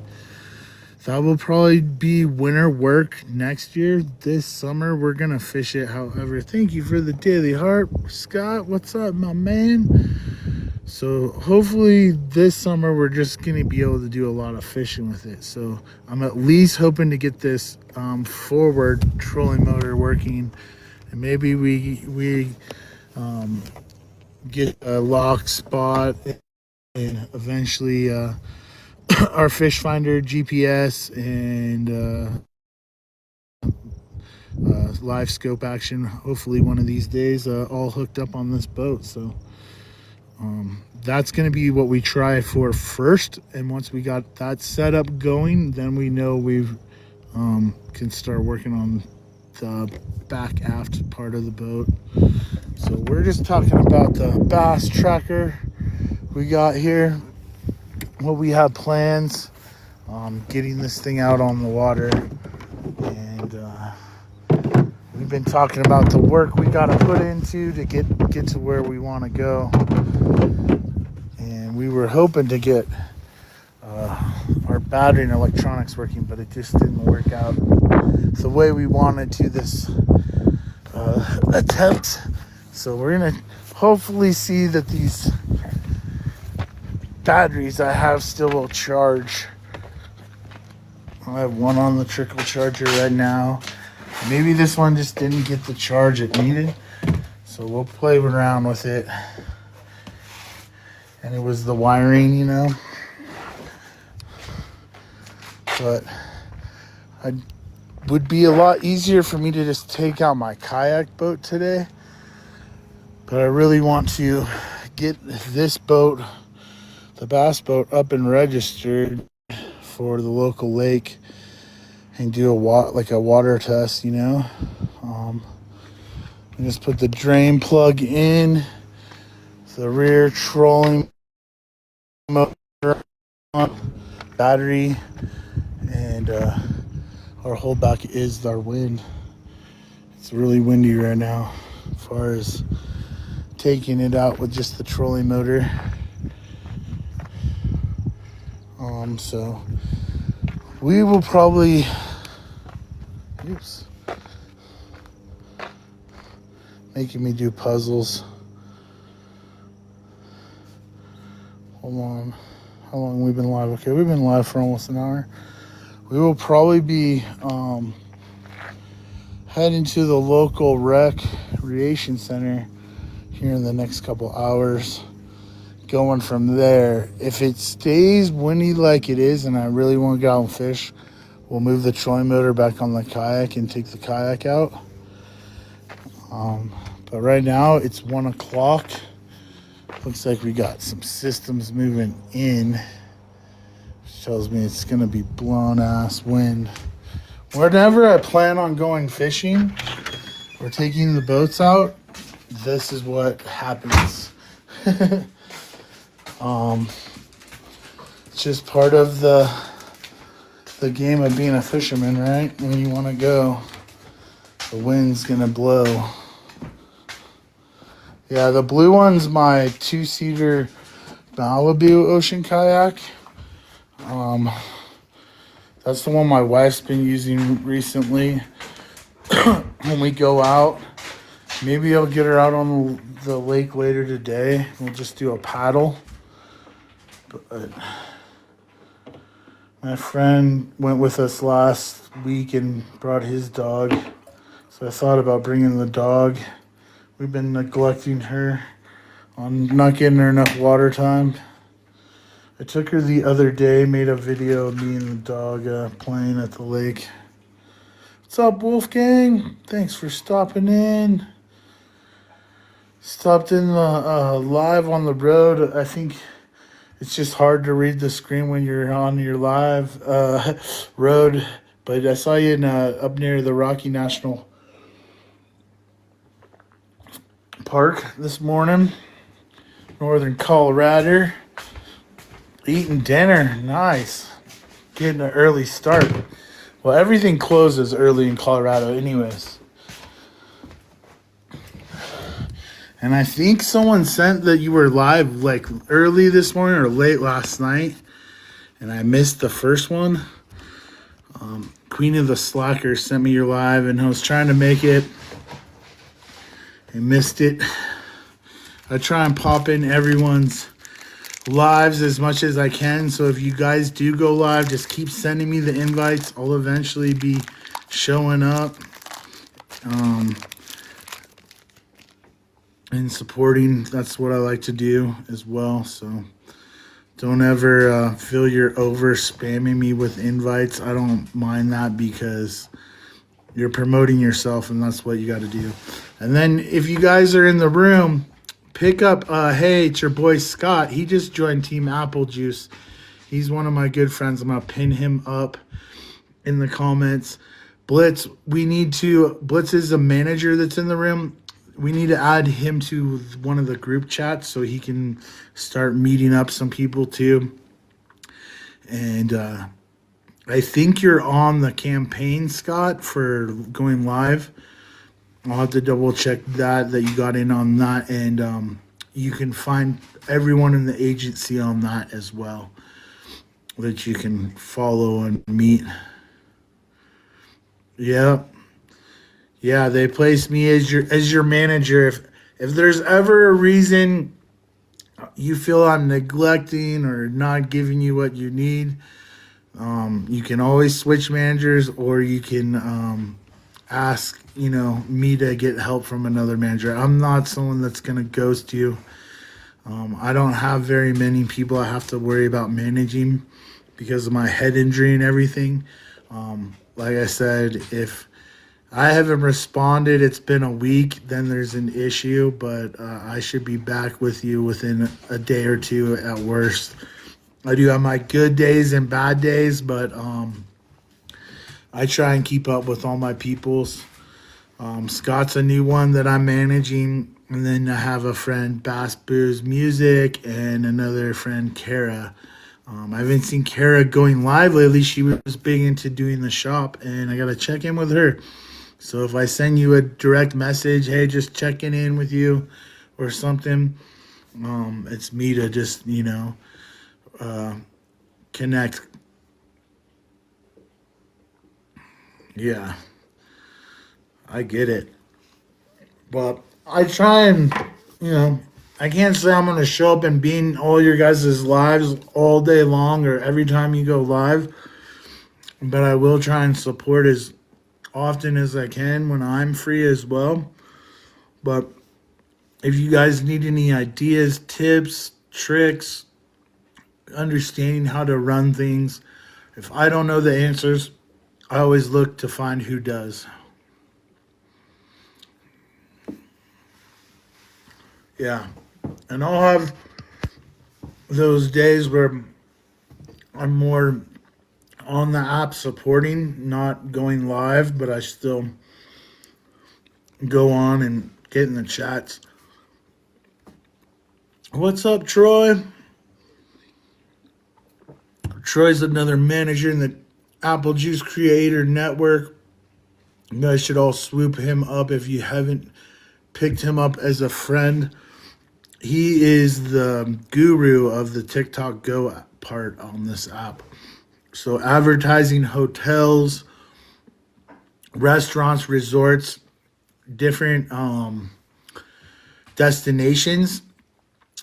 that will probably be winter work next year. This summer we're gonna fish it. However, thank you for the daily heart, Scott. What's up, my man? So hopefully this summer we're just gonna be able to do a lot of fishing with it. So I'm at least hoping to get this forward trolling motor working, and maybe we get a lock spot, and eventually our fish finder, GPS, and live scope action, hopefully one of these days, all hooked up on this boat. So that's going to be what we try for first, and once we got that setup going, then we know we can start working on the back aft part of the boat. So we're just talking about the bass tracker we got here, what we have plans. getting this thing out on the water. And we've been talking about the work we got to put into to get to where we want to go. And we were hoping to get our battery and electronics working, but it just didn't work out the way we wanted to this attempt. So we're gonna hopefully see that these batteries I have still will charge. I have one on the trickle charger right now. Maybe this one just didn't get the charge it needed, so we'll play around with it. And it was the wiring, you know. But it would be a lot easier for me to just take out my kayak boat today. But I really want to get this boat, the bass boat, up and registered for the local lake and do a water test, you know. And just put the drain plug in, the rear trolling motor, battery, and our holdback is our wind. It's really windy right now as far as taking it out with just the trolling motor. So we will probably making me do puzzles. Hold on. How long have we been live? Okay, we've been live for almost an hour. We will probably be heading to the local recreation center here in the next couple hours. Going from there, if it stays windy like it is and I really want to go out and fish, we'll move the trolling motor back on the kayak and take the kayak out. But right now it's 1 o'clock. Looks like we got some systems moving in, which tells me it's gonna be blown ass wind. Whenever I plan on going fishing or taking the boats out, this is what happens. It's just part of the game of being a fisherman, right? When you want to go, the wind's gonna blow. Yeah, the blue one's my 2-seater Malibu ocean kayak. That's the one my wife's been using recently. When we go out, maybe I'll get her out on the lake later today. We'll just do a paddle. But my friend went with us last week and brought his dog. So I thought about bringing the dog. We've been neglecting her on not getting her enough water time. I took her the other day, made a video of me and the dog playing at the lake. What's up, Wolfgang? Thanks for stopping in. Stopped in the live on the road. I think it's just hard to read the screen when you're on your live road. But I saw you in up near the Rocky National Park this morning, northern Colorado. Eating dinner, nice. Getting an early start. Well, everything closes early in Colorado anyways. And I think someone sent that you were live like early this morning or late last night. And I missed the first one. Queen of the Slackers sent me your live and I was trying to make it. I missed it. I try and pop in everyone's lives as much as I can. So if you guys do go live, just keep sending me the invites. I'll eventually be showing up. And supporting, that's what I like to do as well. So don't ever feel you're over spamming me with invites. I don't mind that because you're promoting yourself and that's what you got to do. And then if you guys are in the room, pick up, hey, it's your boy Scott. He just joined Team Apple Juice. He's one of my good friends. I'm going to pin him up in the comments. Blitz, Blitz is a manager that's in the room. We need to add him to one of the group chats so he can start meeting up some people too. And I think you're on the campaign, Scott, for going live. I'll have to double check that you got in on that, and you can find everyone in the agency on that as well that you can follow and meet. Yeah, yeah, they placed me as your manager. If there's ever a reason you feel I'm neglecting or not giving you what you need, you can always switch managers, or you can ask me to get help from another manager. I'm not someone that's gonna ghost you. I don't have very many people I have to worry about managing because of my head injury and everything. Like I said, if I haven't responded, it's been a week, then there's an issue, but I should be back with you within a day or two at worst. I do have my good days and bad days, but I try and keep up with all my peoples. Scott's a new one that I'm managing, and then I have a friend, Bass Booze Music, and another friend, Kara. I haven't seen Kara going live lately. She was big into doing the shop, and I got to check in with her. So if I send you a direct message, hey, just checking in with you or something, it's me to just, connect. Yeah, I get it. But I try and, you know, I can't say I'm going to show up and be in all your guys' lives all day long or every time you go live, but I will try and support as often as I can when I'm free as well. But if you guys need any ideas, tips, tricks, understanding how to run things, if I don't know the answers, I always look to find who does. Yeah. And I'll have those days where I'm more on the app supporting, not going live, but I still go on and get in the chats. What's up, Troy? Troy's another manager in the Apple Juice Creator Network. You guys should all swoop him up if you haven't picked him up as a friend. He is the guru of the TikTok Go part on this app. So advertising hotels, restaurants, resorts, different destinations.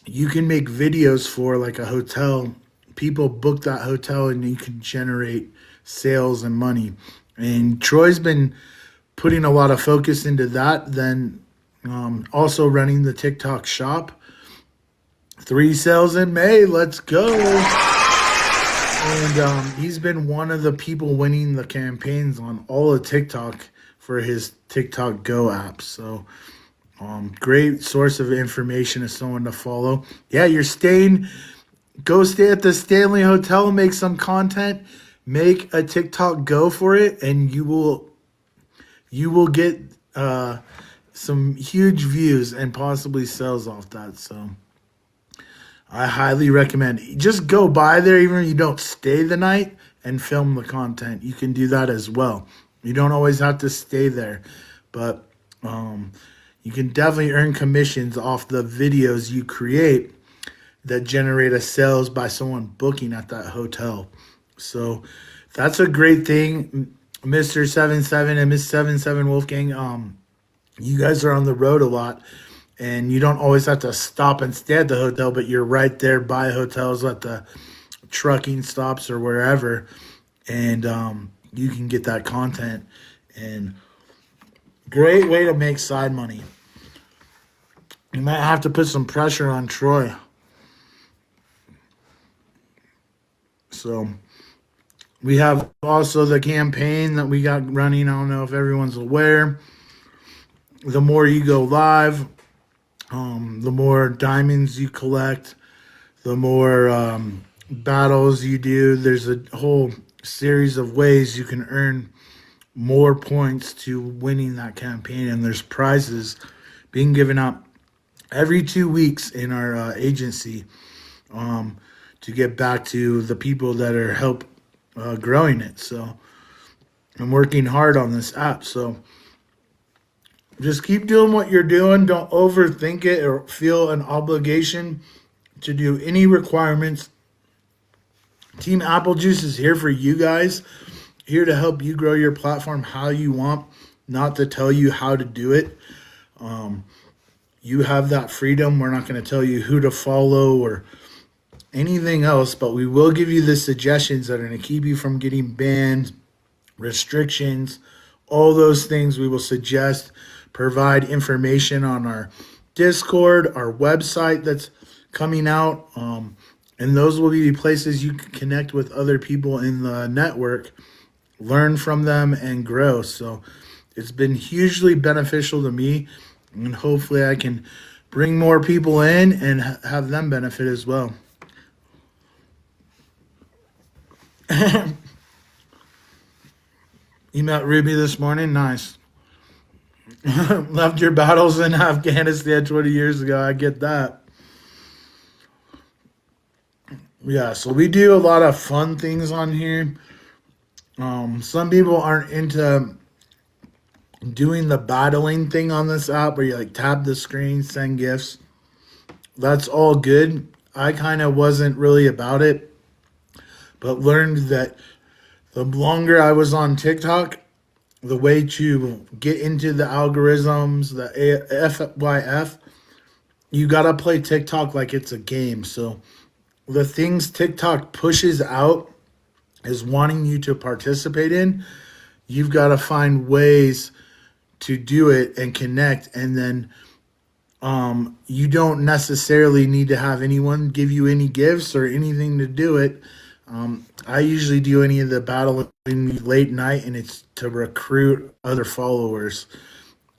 You can make videos for like a hotel. People book that hotel and you can generate sales and money. And Troy's been putting a lot of focus into that. Then also running the TikTok shop. 3 sales in May. Let's go. And he's been one of the people winning the campaigns on all of TikTok for his TikTok Go app. So great source of information as someone to follow. Yeah, go stay at the Stanley Hotel, make some content, make a TikTok Go for it, and you will get some huge views and possibly sales off that. So I highly recommend it. Just go by there, even if you don't stay the night, and film the content. You can do that as well. You don't always have to stay there, but you can definitely earn commissions off the videos you create that generate a sales by someone booking at that hotel. So that's a great thing, Mr. 77 and Miss 77 Wolfgang. You guys are on the road a lot, and you don't always have to stop and stay at the hotel, but you're right there by hotels at the trucking stops or wherever, and you can get that content. And great way to make side money. You might have to put some pressure on Troy. So we have also the campaign that we got running. I don't know if everyone's aware. The more you go live, the more diamonds you collect, the more battles you do. There's a whole series of ways you can earn more points to winning that campaign, and there's prizes being given out every 2 weeks in our agency to get back to the people that are growing it. So I'm working hard on this app. So just keep doing what you're doing. Don't overthink it or feel an obligation to do any requirements. Team Apple Juice is here for you guys, here to help you grow your platform how you want, not to tell you how to do it. You have that freedom. We're not going to tell you who to follow or anything else, but we will give you the suggestions that are going to keep you from getting banned, restrictions, all those things we will suggest. Provide information on our Discord, our website that's coming out. And those will be places you can connect with other people in the network, learn from them, and grow. So it's been hugely beneficial to me, and hopefully I can bring more people in and have them benefit as well. You met Ruby this morning? Nice. Left your battles in Afghanistan 20 years ago. I get that. Yeah, so we do a lot of fun things on here. Some people aren't into doing the battling thing on this app where you like tap the screen, send gifts. That's all good. I kind of wasn't really about it, but learned that the longer I was on TikTok, the way to get into the algorithms, the FYF, you got to play TikTok like it's a game. So the things TikTok pushes out is wanting you to participate in. You've got to find ways to do it and connect. And then you don't necessarily need to have anyone give you any gifts or anything to do it. I usually do any of the battling late night, and it's to recruit other followers,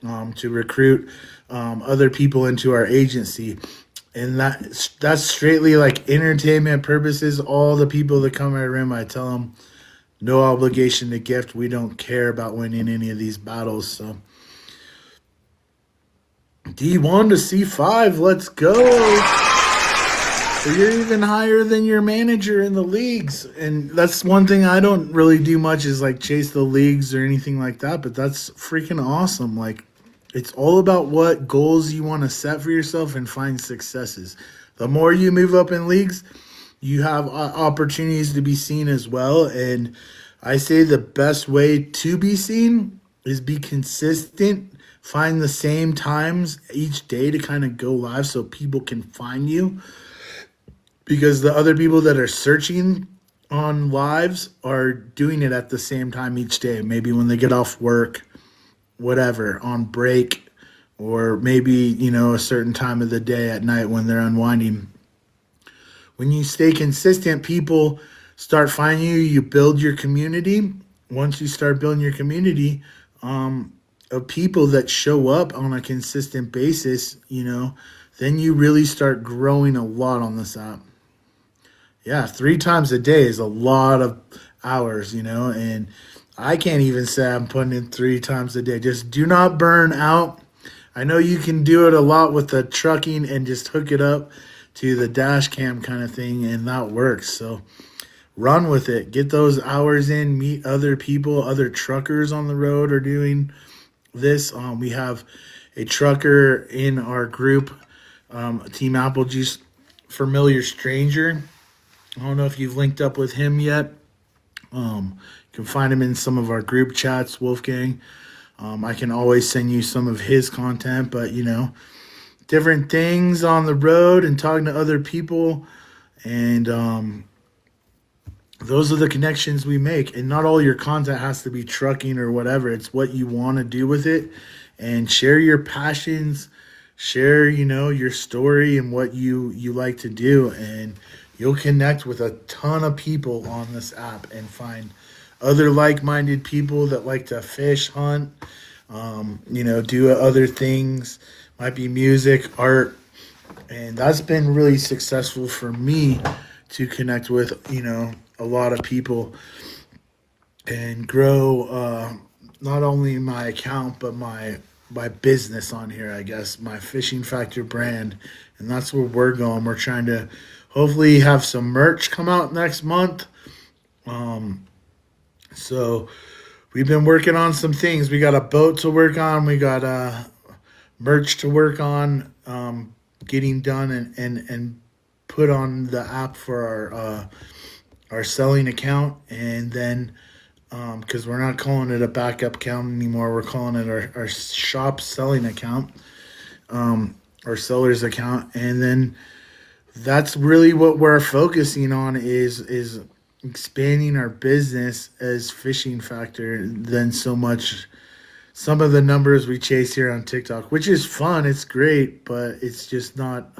to recruit other people into our agency. And that's straightly like entertainment purposes. All the people that come in our room, I tell them no obligation to gift. We don't care about winning any of these battles. So D1 to C5, let's go. So you're even higher than your manager in the leagues. And that's one thing I don't really do much is like chase the leagues or anything like that. But that's freaking awesome. Like, it's all about what goals you want to set for yourself and find successes. The more you move up in leagues, you have opportunities to be seen as well. And I say the best way to be seen is be consistent. Find the same times each day to kind of go live so people can find you. Because the other people that are searching on lives are doing it at the same time each day. Maybe when they get off work, whatever, on break, or maybe, a certain time of the day at night when they're unwinding. When you stay consistent, people start finding you. You build your community. Once you start building your community of people that show up on a consistent basis, then you really start growing a lot on this app. Yeah, 3 times a day is a lot of hours, and I can't even say I'm putting in 3 times a day. Just do not burn out. I know you can do it a lot with the trucking and just hook it up to the dash cam kind of thing, and that works. So run with it. Get those hours in. Meet other people. Other truckers on the road are doing this. We have a trucker in our group, Team Apple Juice, Familiar Stranger. I don't know if you've linked up with him yet. You can find him in some of our group chats, Wolfgang. I can always send you some of his content, but different things on the road and talking to other people. And those are the connections we make. And not all your content has to be trucking or whatever. It's what you want to do with it. And share your passions, share, your story and what you like to do. And you'll connect with a ton of people on this app and find other like-minded people that like to fish, hunt, do other things. Might be music, art. And that's been really successful for me to connect with, a lot of people and grow not only my account, but my business on here, I guess, my Fishing Factor brand. And that's where we're going. We're trying to hopefully have some merch come out next month. Um, so we've been working on some things. We got a boat to work on. We got merch to work on, getting done and put on the app for our selling account, and then because we're not calling it a backup account anymore, we're calling it our shop selling account, our seller's account, and then that's really what we're focusing on is expanding our business as Fishing Factor than so much some of the numbers we chase here on TikTok, which is fun. It's great, but it's just not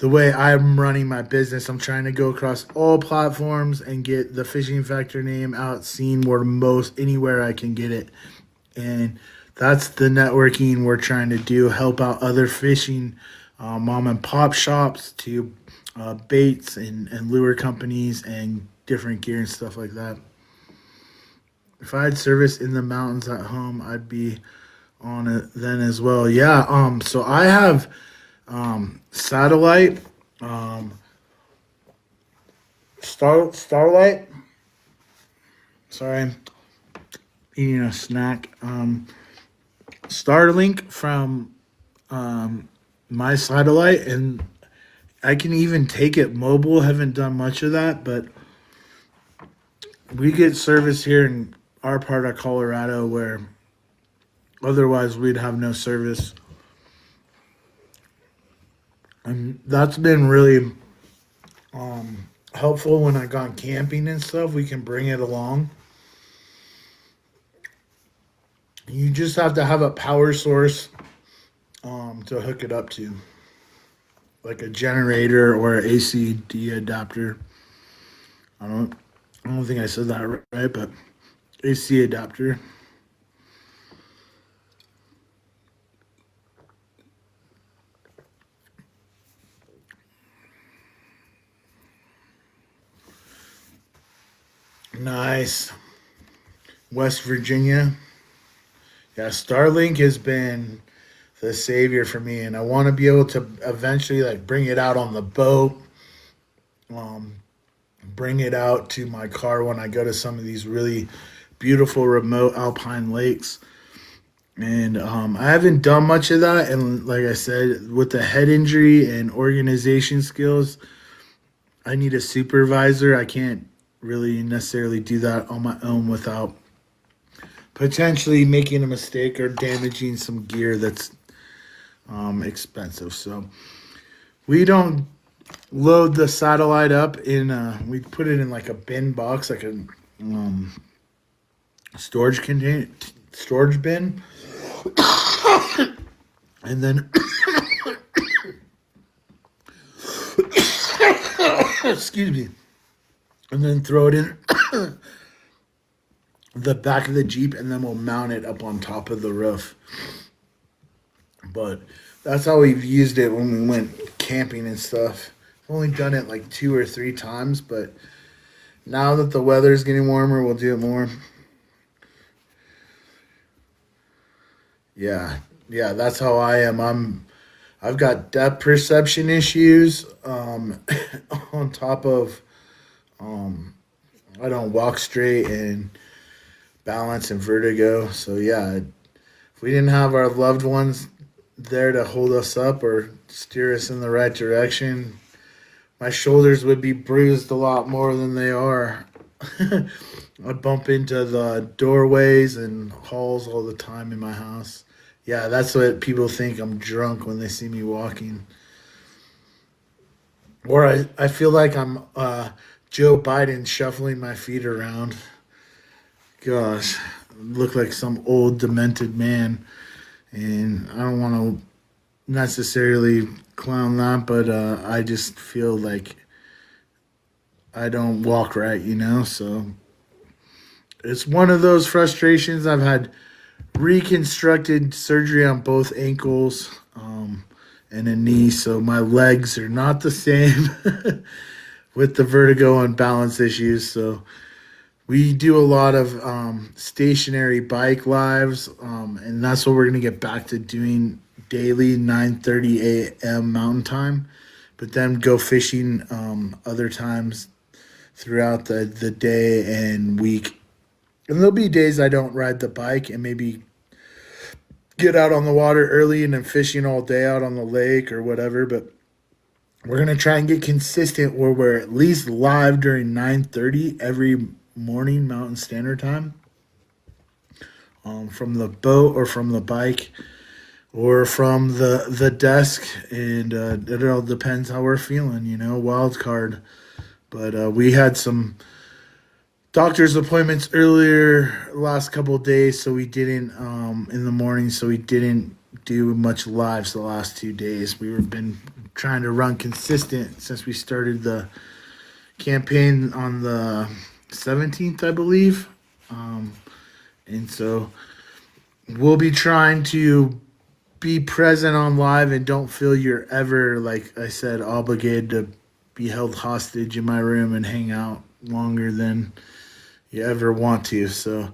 the way I'm running my business. I'm trying to go across all platforms and get the Fishing Factor name out, seen where most anywhere I can get it. And that's the networking we're trying to do, help out other fishing mom and pop shops to baits and lure companies and different gear and stuff like that. If I had service in the mountains at home, I'd be on it then as well. Yeah. So I have satellite, um, Starlight. Sorry, I'm eating a snack. Starlink from my satellite, and I can even take it mobile. Haven't done much of that, but we get service here in our part of Colorado where otherwise we'd have no service, and that's been really helpful when I gone camping and stuff. We can bring it along. You just have to have a power source to hook it up to, like a generator or an ACD adapter. I don't I don't think I said that right, but AC adapter. Nice. West Virginia. Yeah, Starlink has been the savior for me, and I want to be able to eventually like bring it out on the boat, um, bring it out to my car when I go to some of these really beautiful remote alpine lakes. And I haven't done much of that. And like I said, with the head injury and organization skills, I need a supervisor. I can't really necessarily do that on my own without potentially making a mistake or damaging some gear that's expensive. So we don't load the satellite up in. We put it in like a bin box, like a um, storage container, storage bin, and then excuse me, and then throw it in the back of the Jeep, and then we'll mount it up on top of the roof. But that's how we've used it when we went camping and stuff. I've only done it like 2 or 3 times, but now that the weather's getting warmer, we'll do it more. Yeah, yeah, that's how I am. I've got depth perception issues. On top of um, I don't walk straight and balance and vertigo. So yeah, if we didn't have our loved ones there to hold us up or steer us in the right direction, my shoulders would be bruised a lot more than they are. I bump into the doorways and halls all the time in my house. Yeah, that's what people think. I'm drunk when they see me walking. Or I feel like I'm Joe Biden shuffling my feet around. Gosh, look like some old demented man. And I don't want to necessarily clown that, but I just feel like I don't walk right, you know? So it's one of those frustrations. I've had reconstructed surgery on both ankles and a knee, so my legs are not the same with the vertigo and balance issues. So we do a lot of stationary bike lives, and that's what we're gonna get back to doing daily, 9:30 a.m. Mountain Time. But then go fishing other times throughout the day and week. And there'll be days I don't ride the bike and maybe get out on the water early and then fishing all day out on the lake or whatever. But we're gonna try and get consistent where we're at least live during 9:30 every morning Mountain Standard Time, from the boat or from the bike or from the desk, and it all depends how we're feeling. Wild card. But we had some doctor's appointments earlier last couple of days, so we didn't in the morning, so we didn't do much lives the last 2 days. We've been trying to run consistent since we started the campaign on the 17th, I believe. And so we'll be trying to be present on live and don't feel you're ever, like I said, obligated to be held hostage in my room and hang out longer than you ever want to. So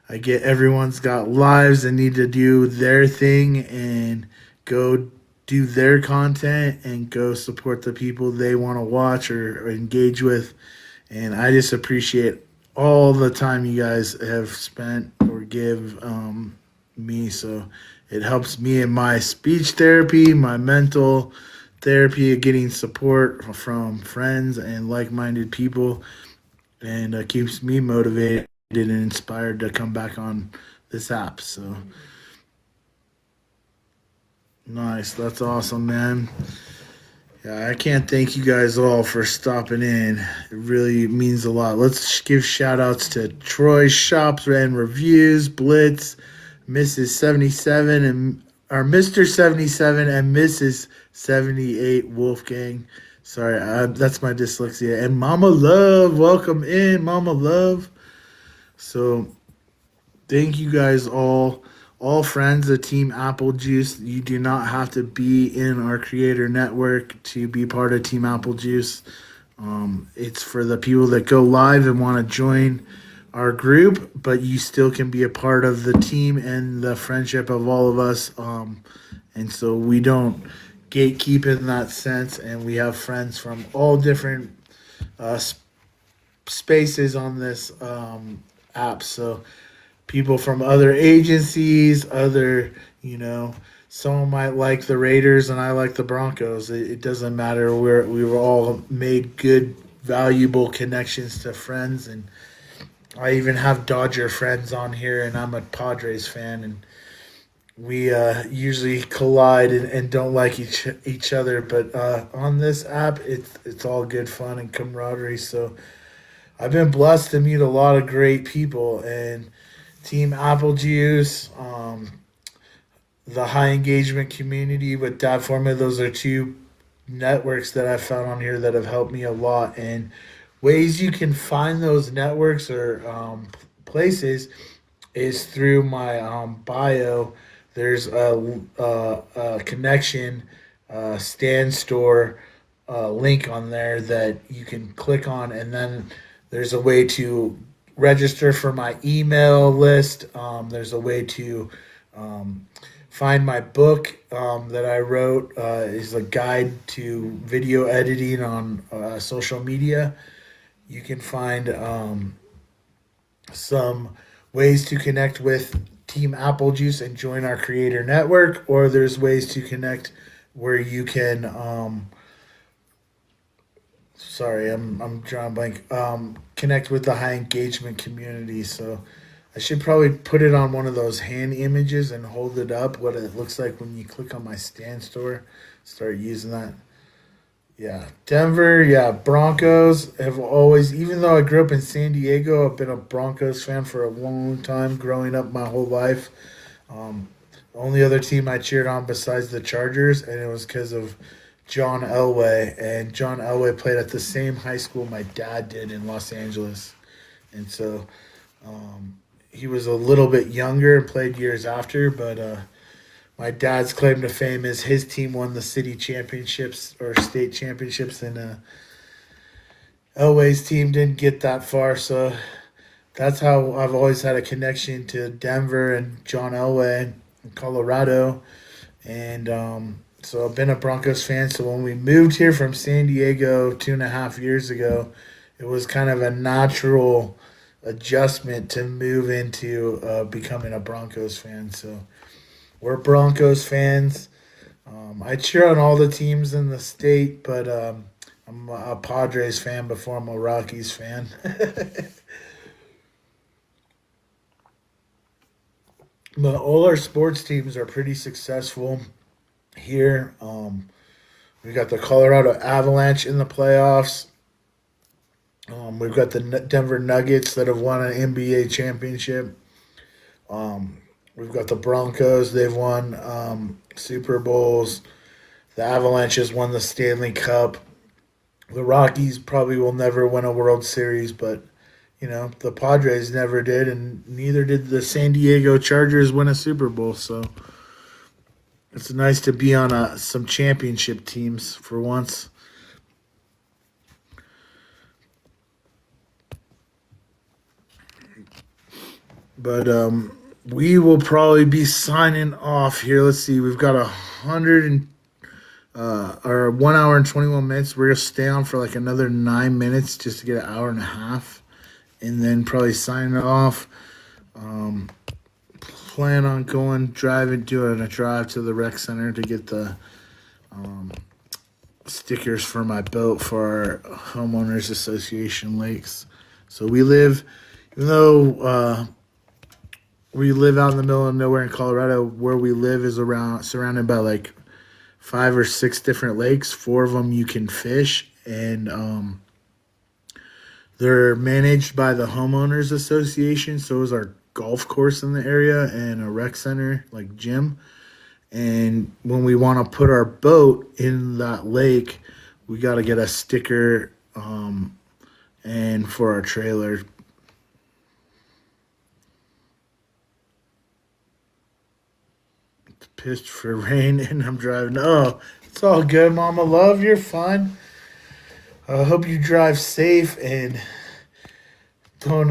I get everyone's got lives and need to do their thing and go do their content and go support the people they want to watch or engage with. And I just appreciate all the time you guys have spent or give me. So it helps me in my speech therapy, my mental therapy, getting support from friends and like-minded people, and keeps me motivated and inspired to come back on this app. So nice. That's awesome, man. Yeah, I can't thank you guys all for stopping in. It really means a lot. Let's give shout outs to Troy Shops and Reviews, Blitz, Mrs. 77 and or Mr. 77 and Mrs. 78 Wolfgang. Sorry, that's my dyslexia. And Mama Love, welcome in, Mama Love. So thank you guys all friends of Team Apple Juice. You do not have to be in our creator network to be part of Team Apple Juice. It's for the people that go live and want to join our group, but you still can be a part of the team and the friendship of all of us. And so we don't gatekeep in that sense, and we have friends from all different spaces on this app. So people from other agencies, someone might like the Raiders and I like the Broncos. It doesn't matter. We were all made good, valuable connections to friends, and I even have Dodger friends on here, and I'm a Padres fan, and we usually collide and don't like each other. But on this app, it's all good fun and camaraderie. So I've been blessed to meet a lot of great people, and Team Apple Juice, the high engagement community with Dad Formula. Those are two networks that I found on here that have helped me a lot. And ways you can find those networks or places is through my bio. There's a connection stand store link on there that you can click on, and then there's a way to register for my email list. There's a way to find my book that I wrote, is a guide to video editing on social media. You can find some ways to connect with Team Apple Juice and join our creator network, or there's ways to connect where you can I'm drawing blank. Connect with the high engagement community. So I should probably put it on one of those hand images and hold it up, what it looks like when you click on my stand store. Start using that. Yeah, Denver. Yeah, Broncos have always, even though I grew up in San Diego, I've been a Broncos fan for a long time, growing up my whole life. The only other team I cheered on besides the Chargers, and it was because of John Elway. And John Elway played at the same high school my dad did in Los Angeles. And so he was a little bit younger and played years after, but my dad's claim to fame is his team won the city championships or state championships, and Elway's team didn't get that far. So that's how I've always had a connection to Denver and John Elway in Colorado. And so I've been a Broncos fan. So when we moved here from San Diego 2.5 years ago, it was kind of a natural adjustment to move into becoming a Broncos fan. So we're Broncos fans. I cheer on all the teams in the state, but I'm a Padres fan before I'm a Rockies fan. But all our sports teams are pretty successful here. We got the Colorado Avalanche in the playoffs. We've got the Denver Nuggets that have won an NBA championship. We've got the Broncos. They've won Super Bowls. The Avalanche has won the Stanley Cup. The Rockies probably will never win a World Series, but the Padres never did, and neither did the San Diego Chargers win a Super Bowl. So it's nice to be on some championship teams for once. But we will probably be signing off here. Let's see, we've got 1 hour and 21 minutes. We're gonna stay on for like another 9 minutes just to get an hour and a half, and then probably sign off. Plan on doing a drive to the rec center to get the stickers for my boat for our homeowners association lakes. So even though we live out in the middle of nowhere in Colorado, where we live is surrounded by like 5 or 6 different lakes. 4 of them you can fish, and they're managed by the homeowners association. So is our golf course in the area and a rec center like gym. And when we want to put our boat in that lake, we got to get a sticker and for our trailer. It's pissed for rain and I'm driving. Oh, it's all good, Mama Love. You're fine. I hope you drive safe and don't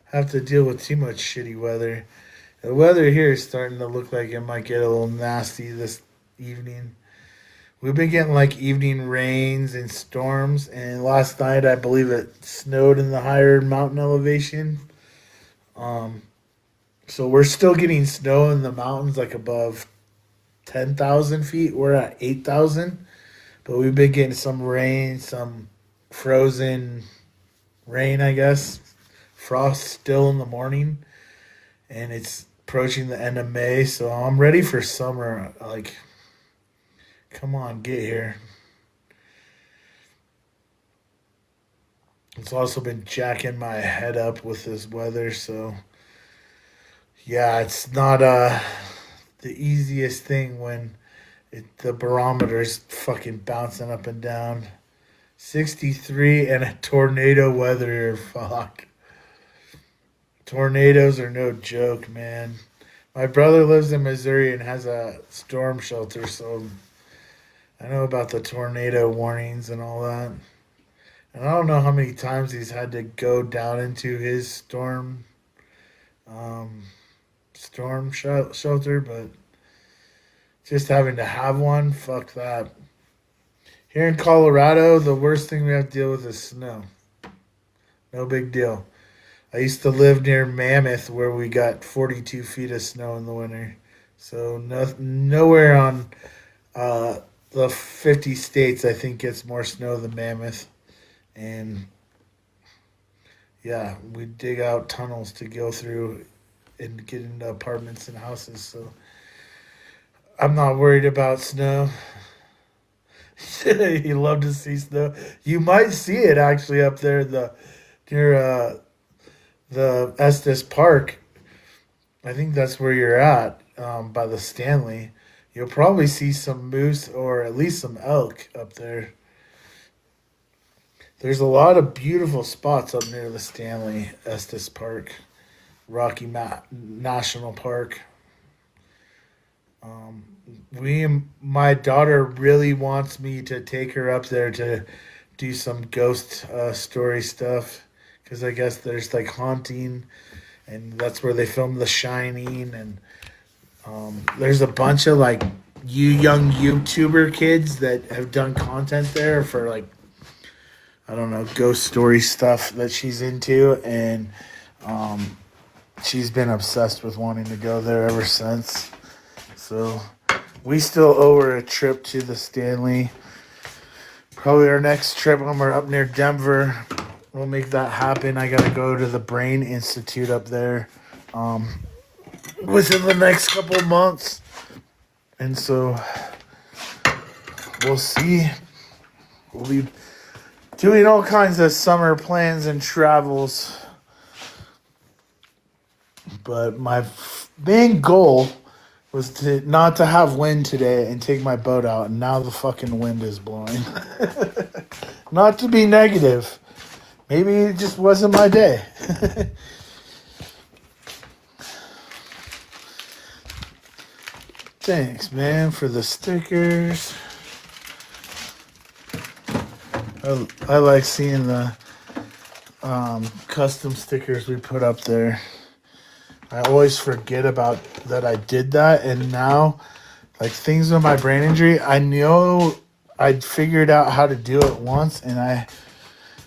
have to deal with too much shitty weather. The weather here is starting to look like it might get a little nasty this evening. We've been getting like evening rains and storms, and last night I believe it snowed in the higher mountain elevation. So we're still getting snow in the mountains like above 10,000 feet. We're at 8,000, but we've been getting some rain, some frozen rain, I guess. Frost still in the morning, and it's approaching the end of May, so I'm ready for summer. Like, come on, get here. It's also been jacking my head up with this weather, so yeah, it's not the easiest thing when the barometer's fucking bouncing up and down. 63 and a tornado weather, fuck. Tornadoes are no joke, man. My brother lives in Missouri and has a storm shelter, so I know about the tornado warnings and all that. And I don't know how many times he's had to go down into his shelter, but just having to have one, fuck that. Here in Colorado, the worst thing we have to deal with is snow. No big deal. I used to live near Mammoth where we got 42 feet of snow in the winter. So nowhere on the 50 states I think gets more snow than Mammoth. And yeah, we dig out tunnels to go through and get into apartments and houses. So I'm not worried about snow. You love to see snow. You might see it actually up there near the Estes Park. I think that's where you're at, by the Stanley. You'll probably see some moose or at least some elk up there. There's a lot of beautiful spots up near the Stanley, Estes Park, National Park. My daughter really wants me to take her up there to do some ghost story stuff, because I guess there's like haunting, and that's where they filmed The Shining, and there's a bunch of like young YouTuber kids that have done content there for like I don't know, ghost story stuff that she's into, and she's been obsessed with wanting to go there ever since. So we still owe her a trip to the Stanley. Probably our next trip when we're up near Denver, we'll make that happen. I got to go to the Brain Institute up there within the next couple of months. And so we'll see. We'll be doing all kinds of summer plans and travels. But my main goal was to not to have wind today and take my boat out, and now the fucking wind is blowing. Not to be negative. Maybe it just wasn't my day. Thanks, man, for the stickers. I like seeing the custom stickers we put up there. I always forget about that I did that, and now, like, things with my brain injury, I know I'd figured out how to do it once, and I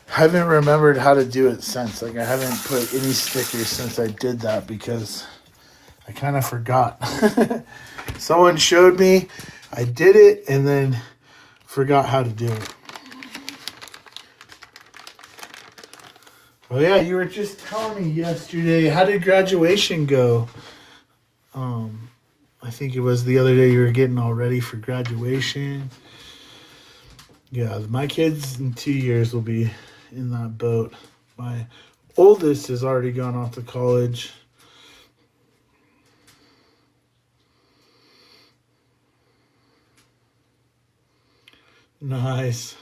haven't remembered how to do it since. Like, I haven't put any stickers since I did that because I kind of forgot. Someone showed me, I did it, and then forgot how to do it. Well, yeah, you were just telling me yesterday. How did graduation go? I think it was the other day you were getting all ready for graduation. Yeah, my kids in 2 years will be in that boat. My oldest has already gone off to college. Nice.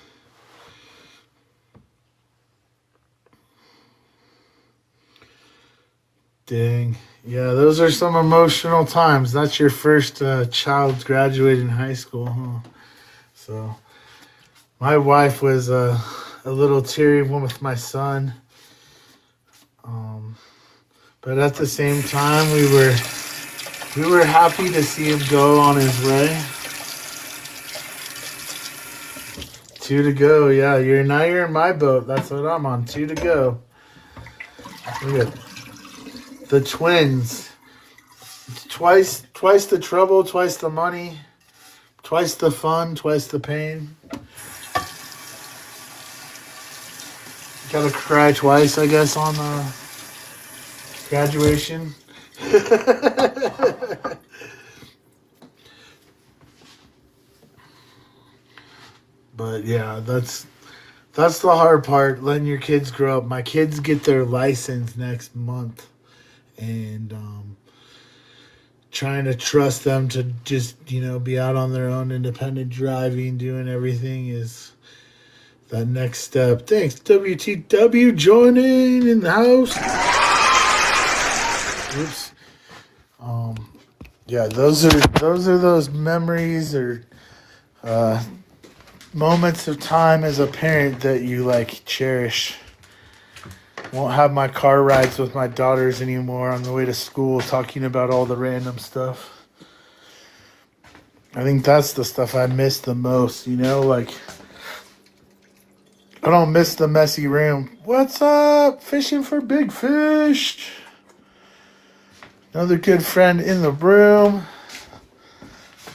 Dang. Yeah, those are some emotional times. That's your first child graduating high school, huh? So, my wife was a little teary one with my son. But at the same time, we were happy to see him go on his way. 2 to go. Yeah, you're in my boat. That's what I'm on. 2 to go. Look at the twins. Twice the trouble, twice the money, twice the fun, twice the pain. Gotta cry twice, I guess, on the graduation. But yeah, that's the hard part, letting your kids grow up. My kids get their license next month, and trying to trust them to just, be out on their own, independent driving, doing everything is that next step. Thanks, WTW, joining in the house. Oops. Yeah, those are those memories or moments of time as a parent that you cherish. Won't have my car rides with my daughters anymore on the way to school talking about all the random stuff. I think that's the stuff I miss the most, I don't miss the messy room. What's up? Fishing for big fish. Another good friend in the room.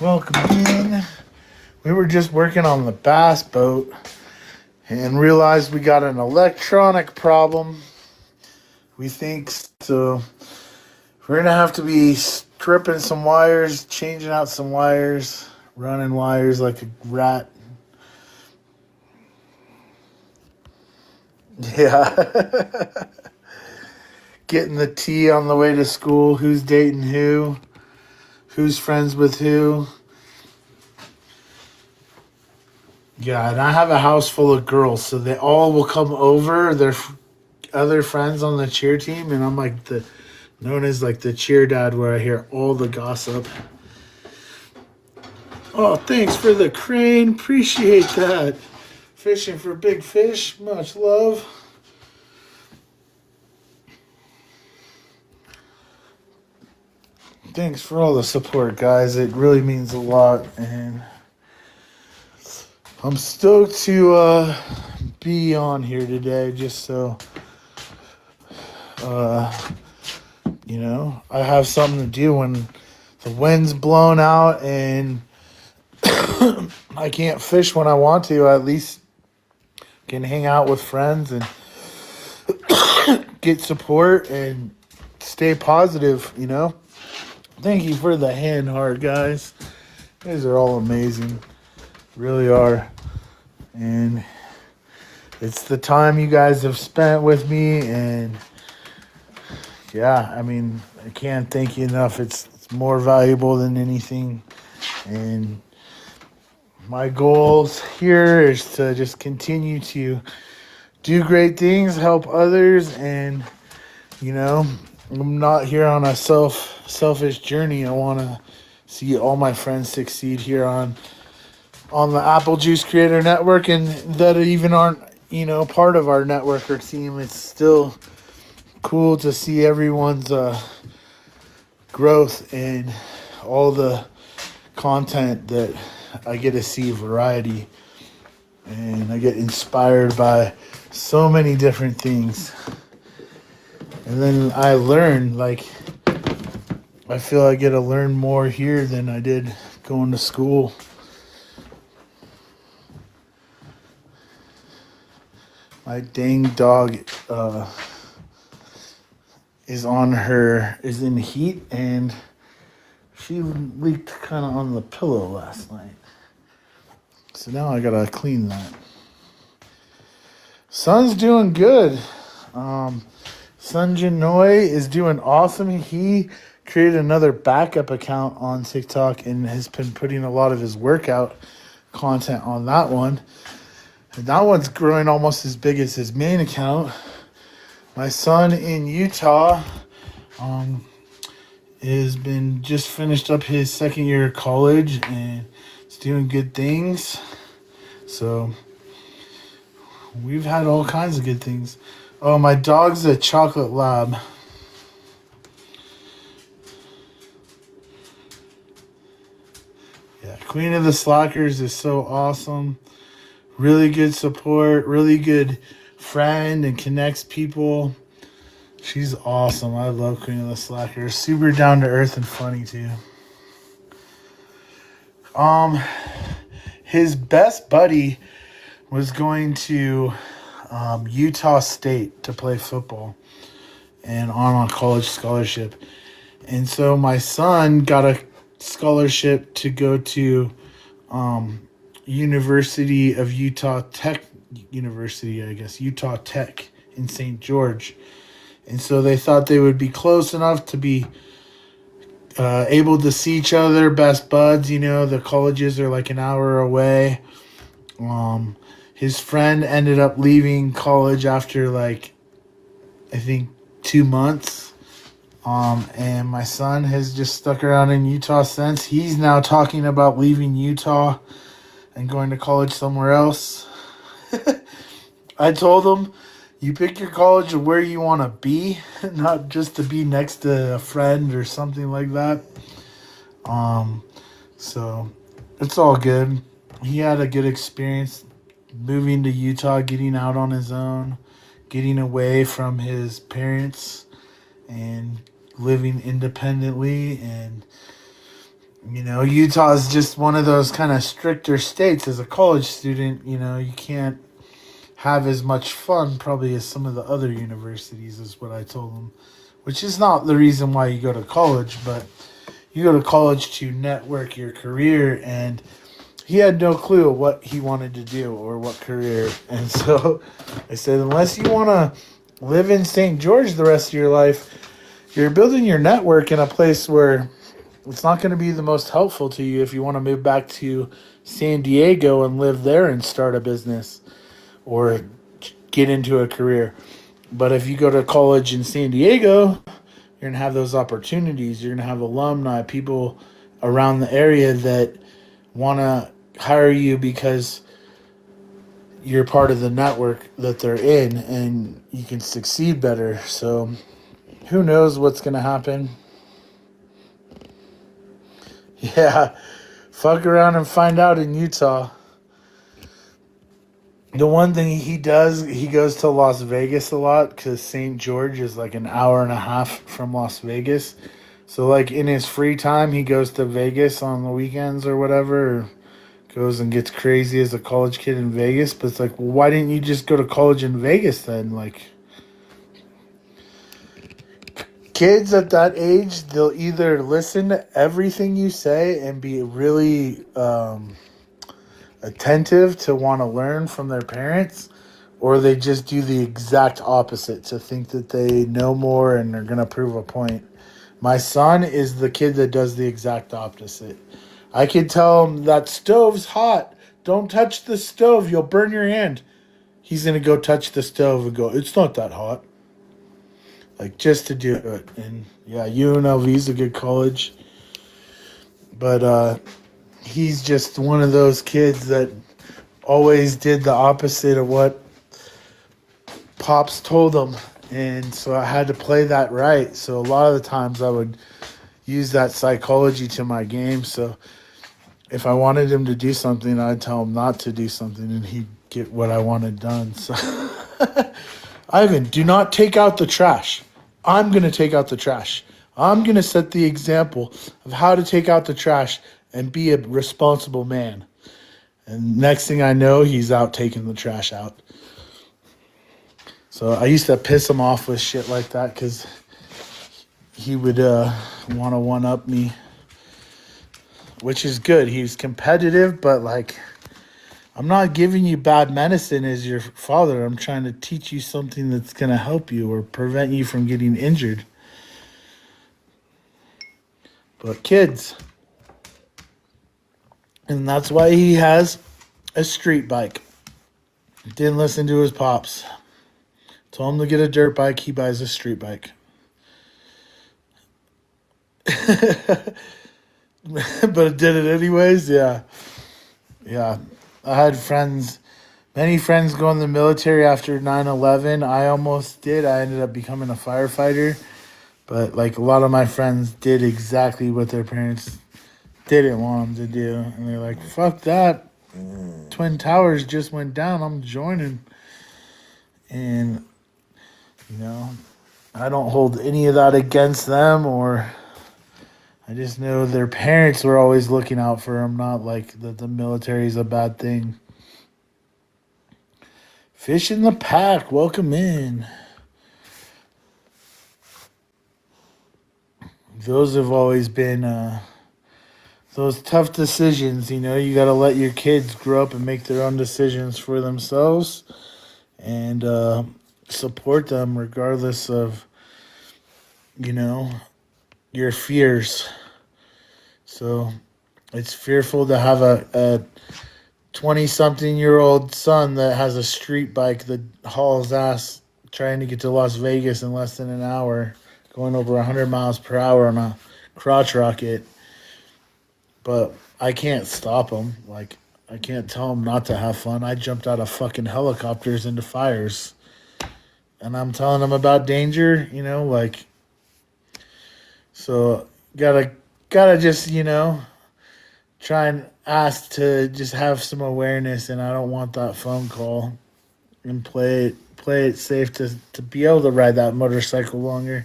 Welcome in. We were just working on the bass boat and realized we got an electronic problem. We think so. We're going to have to be stripping some wires, changing out some wires, running wires like a rat. Yeah. Getting the tea on the way to school. Who's dating who? Who's friends with who? Yeah, and I have a house full of girls, so they all will come over. Their other friends on the cheer team, and I'm known as the cheer dad, where I hear all the gossip. Oh, thanks for the crane. Appreciate that. Fishing for big fish. Much love. Thanks for all the support, guys. It really means a lot, and I'm stoked to be on here today just so, I have something to do when the wind's blown out and I can't fish when I want to. I at least can hang out with friends and get support and stay positive. Thank you for the hand heart, guys. You guys are all amazing. Really are. And it's the time you guys have spent with me, and I can't thank you enough. It's more valuable than anything. And my goals here is to just continue to do great things, help others, and I'm not here on a selfish journey. I want to see all my friends succeed here on the Apple Juice Creator Network, and that even aren't part of our network or team. It's still cool to see everyone's growth and all the content that I get to see, variety, and I get inspired by so many different things. And then I learn, I feel I get to learn more here than I did going to school. My dang dog is in heat, and she leaked kind of on the pillow last night. So now I gotta clean that. Son's doing good. Son Janoy is doing awesome. He created another backup account on TikTok and has been putting a lot of his workout content on that one. And that one's growing almost as big as his main account. My son in Utah has been just finished up his second year of college and is doing good things. So we've had all kinds of good things. Oh, my dog's a chocolate lab. Yeah, Queen of the Slackers is so awesome. Really good support, really good friend, and connects people. She's awesome. I love Queen of the Slackers. Super down to earth and funny too. His best buddy was going to Utah State to play football and on a college scholarship. And so my son got a scholarship to go to University of Utah Tech University, Utah Tech in St. George. And so they thought they would be close enough to be able to see each other, best buds. The colleges are like an hour away. His friend ended up leaving college after 2 months. And my son has just stuck around in Utah since. He's now talking about leaving Utah and going to college somewhere else. I told him, you pick your college of where you want to be, not just to be next to a friend or something like that. So it's all good. He had a good experience moving to Utah, getting out on his own, getting away from his parents and living independently. And Utah is just one of those kind of stricter states. As a college student, you can't have as much fun probably as some of the other universities, is what I told him, which is not the reason why you go to college, but you go to college to network your career. And he had no clue what he wanted to do or what career. And so I said, unless you want to live in St. George the rest of your life, you're building your network in a place where it's not going to be the most helpful to you if you want to move back to San Diego and live there and start a business or get into a career. But if you go to college in San Diego, you're going to have those opportunities. You're going to have alumni, people around the area that want to hire you because you're part of the network that they're in and you can succeed better. So who knows what's going to happen? Yeah, fuck around and find out in Utah. The one thing he does, he goes to Las Vegas a lot because St. George is like an hour and a half from Las Vegas. So, like, in his free time, he goes to Vegas on the weekends or whatever, or goes and gets crazy as a college kid in Vegas. But it's like, well, why didn't you just go to college in Vegas then? Like, kids at that age, they'll either listen to everything you say and be really attentive to want to learn from their parents, or they just do the exact opposite to think that they know more and are going to prove a point. My son is the kid that does the exact opposite. I could tell him that stove's hot. Don't touch the stove. You'll burn your hand. He's going to go touch the stove and go, it's not that hot. Like, just to do it. And yeah, UNLV's a good college. But he's just one of those kids that always did the opposite of what Pops told him. And so I had to play that right. So a lot of the times I would use that psychology to my game. So if I wanted him to do something, I'd tell him not to do something and he'd get what I wanted done. So Ivan, do not take out the trash. I'm going to take out the trash. I'm going to set the example of how to take out the trash and be a responsible man. And next thing I know, he's out taking the trash out. So I used to piss him off with shit like that because he would want to one-up me, which is good. He's competitive, but like, I'm not giving you bad medicine as your father. I'm trying to teach you something that's going to help you or prevent you from getting injured. But kids, and that's why he has a street bike. Didn't listen to his pops. Told him to get a dirt bike, he buys a street bike. But it did it anyways, yeah. Yeah. I had many friends go in the military after 9/11. I almost did. I ended up becoming a firefighter. But like a lot of my friends did exactly what their parents didn't want them to do. And they're like, fuck that. Twin Towers just went down. I'm joining. And I don't hold any of that against them, or I just know their parents were always looking out for them, not like that the military is a bad thing. Fish in the pack, welcome in. Those have always been those tough decisions. You got to let your kids grow up and make their own decisions for themselves, and support them regardless of your fears. So it's fearful to have a 20-something-year-old son that has a street bike that hauls ass trying to get to Las Vegas in less than an hour, going over 100 miles per hour on a crotch rocket. But I can't stop him. Like, I can't tell him not to have fun. I jumped out of fucking helicopters into fires. And I'm telling him about danger, like, so gotta just, try and ask to just have some awareness, and I don't want that phone call, and play it safe to be able to ride that motorcycle longer.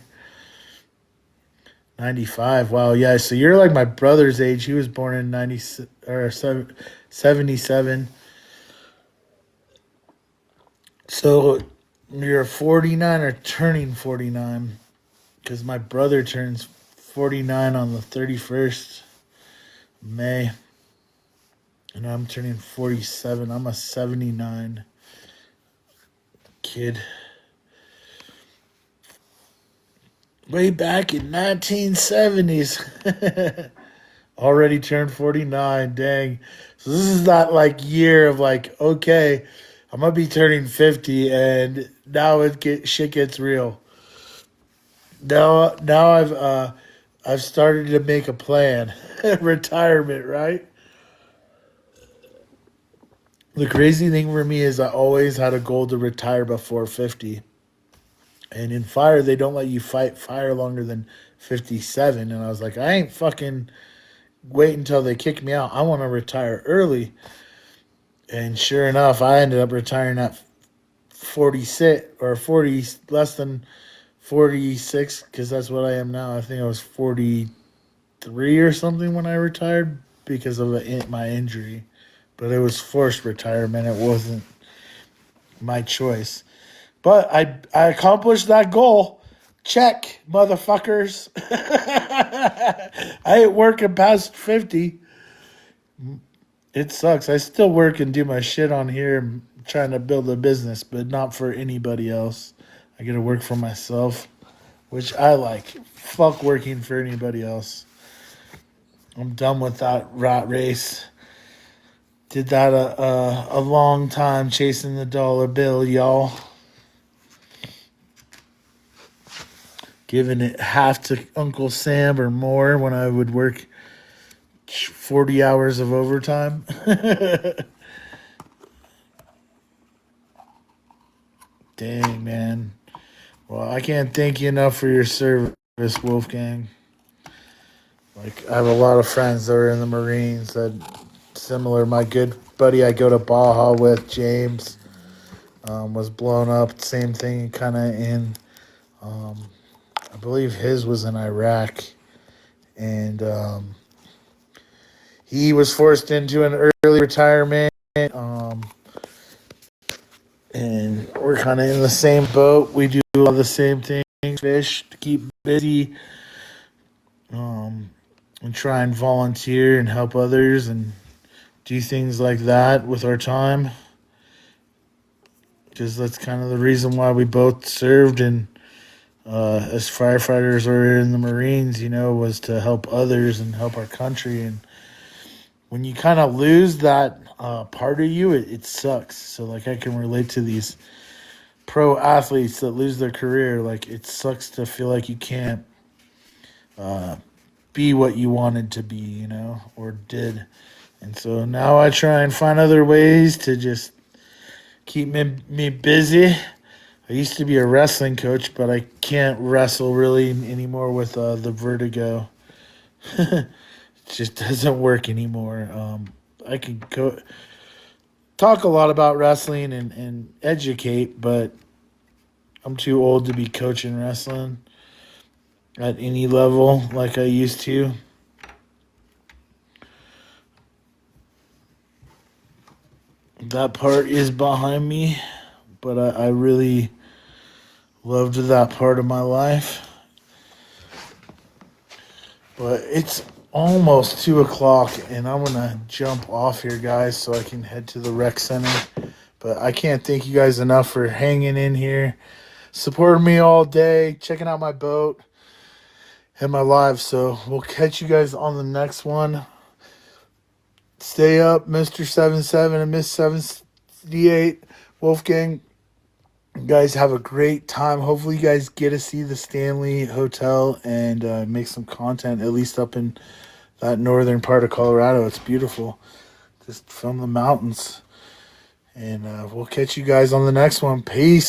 95. Wow, yeah, so you're like my brother's age. He was born in 77. So you're 49 or turning 49, because my brother turns 49 on the 31st of May, and I'm turning 47. I'm a 79 kid. Way back in 1970s. Already turned 49. Dang. So this is not like year of like, okay, I'm gonna be turning 50, and now shit gets real. Now I've started to make a plan. Retirement, right? The crazy thing for me is I always had a goal to retire before 50. And in fire, they don't let you fight fire longer than 57. And I was like, I ain't fucking wait until they kick me out. I want to retire early. And sure enough, I ended up retiring at 46 or 40, less than 46, because that's what I am now. I think I was 43 or something when I retired because of my injury. But it was forced retirement. It wasn't my choice. But I accomplished that goal. Check, motherfuckers. I ain't working past 50. It sucks. I still work and do my shit on here. I'm trying to build a business, but not for anybody else. I get to work for myself, which I like. Fuck working for anybody else. I'm done with that rat race. Did that a long time chasing the dollar bill, y'all. Giving it half to Uncle Sam or more when I would work 40 hours of overtime. Dang, man. Well, I can't thank you enough for your service, Wolfgang. Like, I have a lot of friends that are in the Marines that similar. My good buddy I go to Baja with, James, was blown up. Same thing, kind of in, I believe his was in Iraq. And he was forced into an early retirement. And we're kind of in the same boat. We do all the same things, fish to keep busy, and try and volunteer and help others and do things like that with our time. Because that's kind of the reason why we both served and as firefighters or in the Marines, was to help others and help our country. And when you kind of lose that part of you, it sucks. So, like, I can relate to these pro athletes that lose their career. Like, it sucks to feel like you can't be what you wanted to be, or did. And so now I try and find other ways to just keep me busy. I used to be a wrestling coach, but I can't wrestle really anymore with the vertigo. It just doesn't work anymore. I can talk a lot about wrestling and educate, but I'm too old to be coaching wrestling at any level like I used to. That part is behind me, but I really loved that part of my life. But it's almost 2:00, and I'm going to jump off here, guys, so I can head to the rec center. But I can't thank you guys enough for hanging in here, supporting me all day, checking out my boat and my live. So we'll catch you guys on the next one. Stay up, Mr. 77 and Miss 78. Wolfgang, you guys have a great time. Hopefully you guys get to see the Stanley Hotel and make some content, at least up in that northern part of Colorado. It's beautiful, just from the mountains. And we'll catch you guys on the next one. Peace.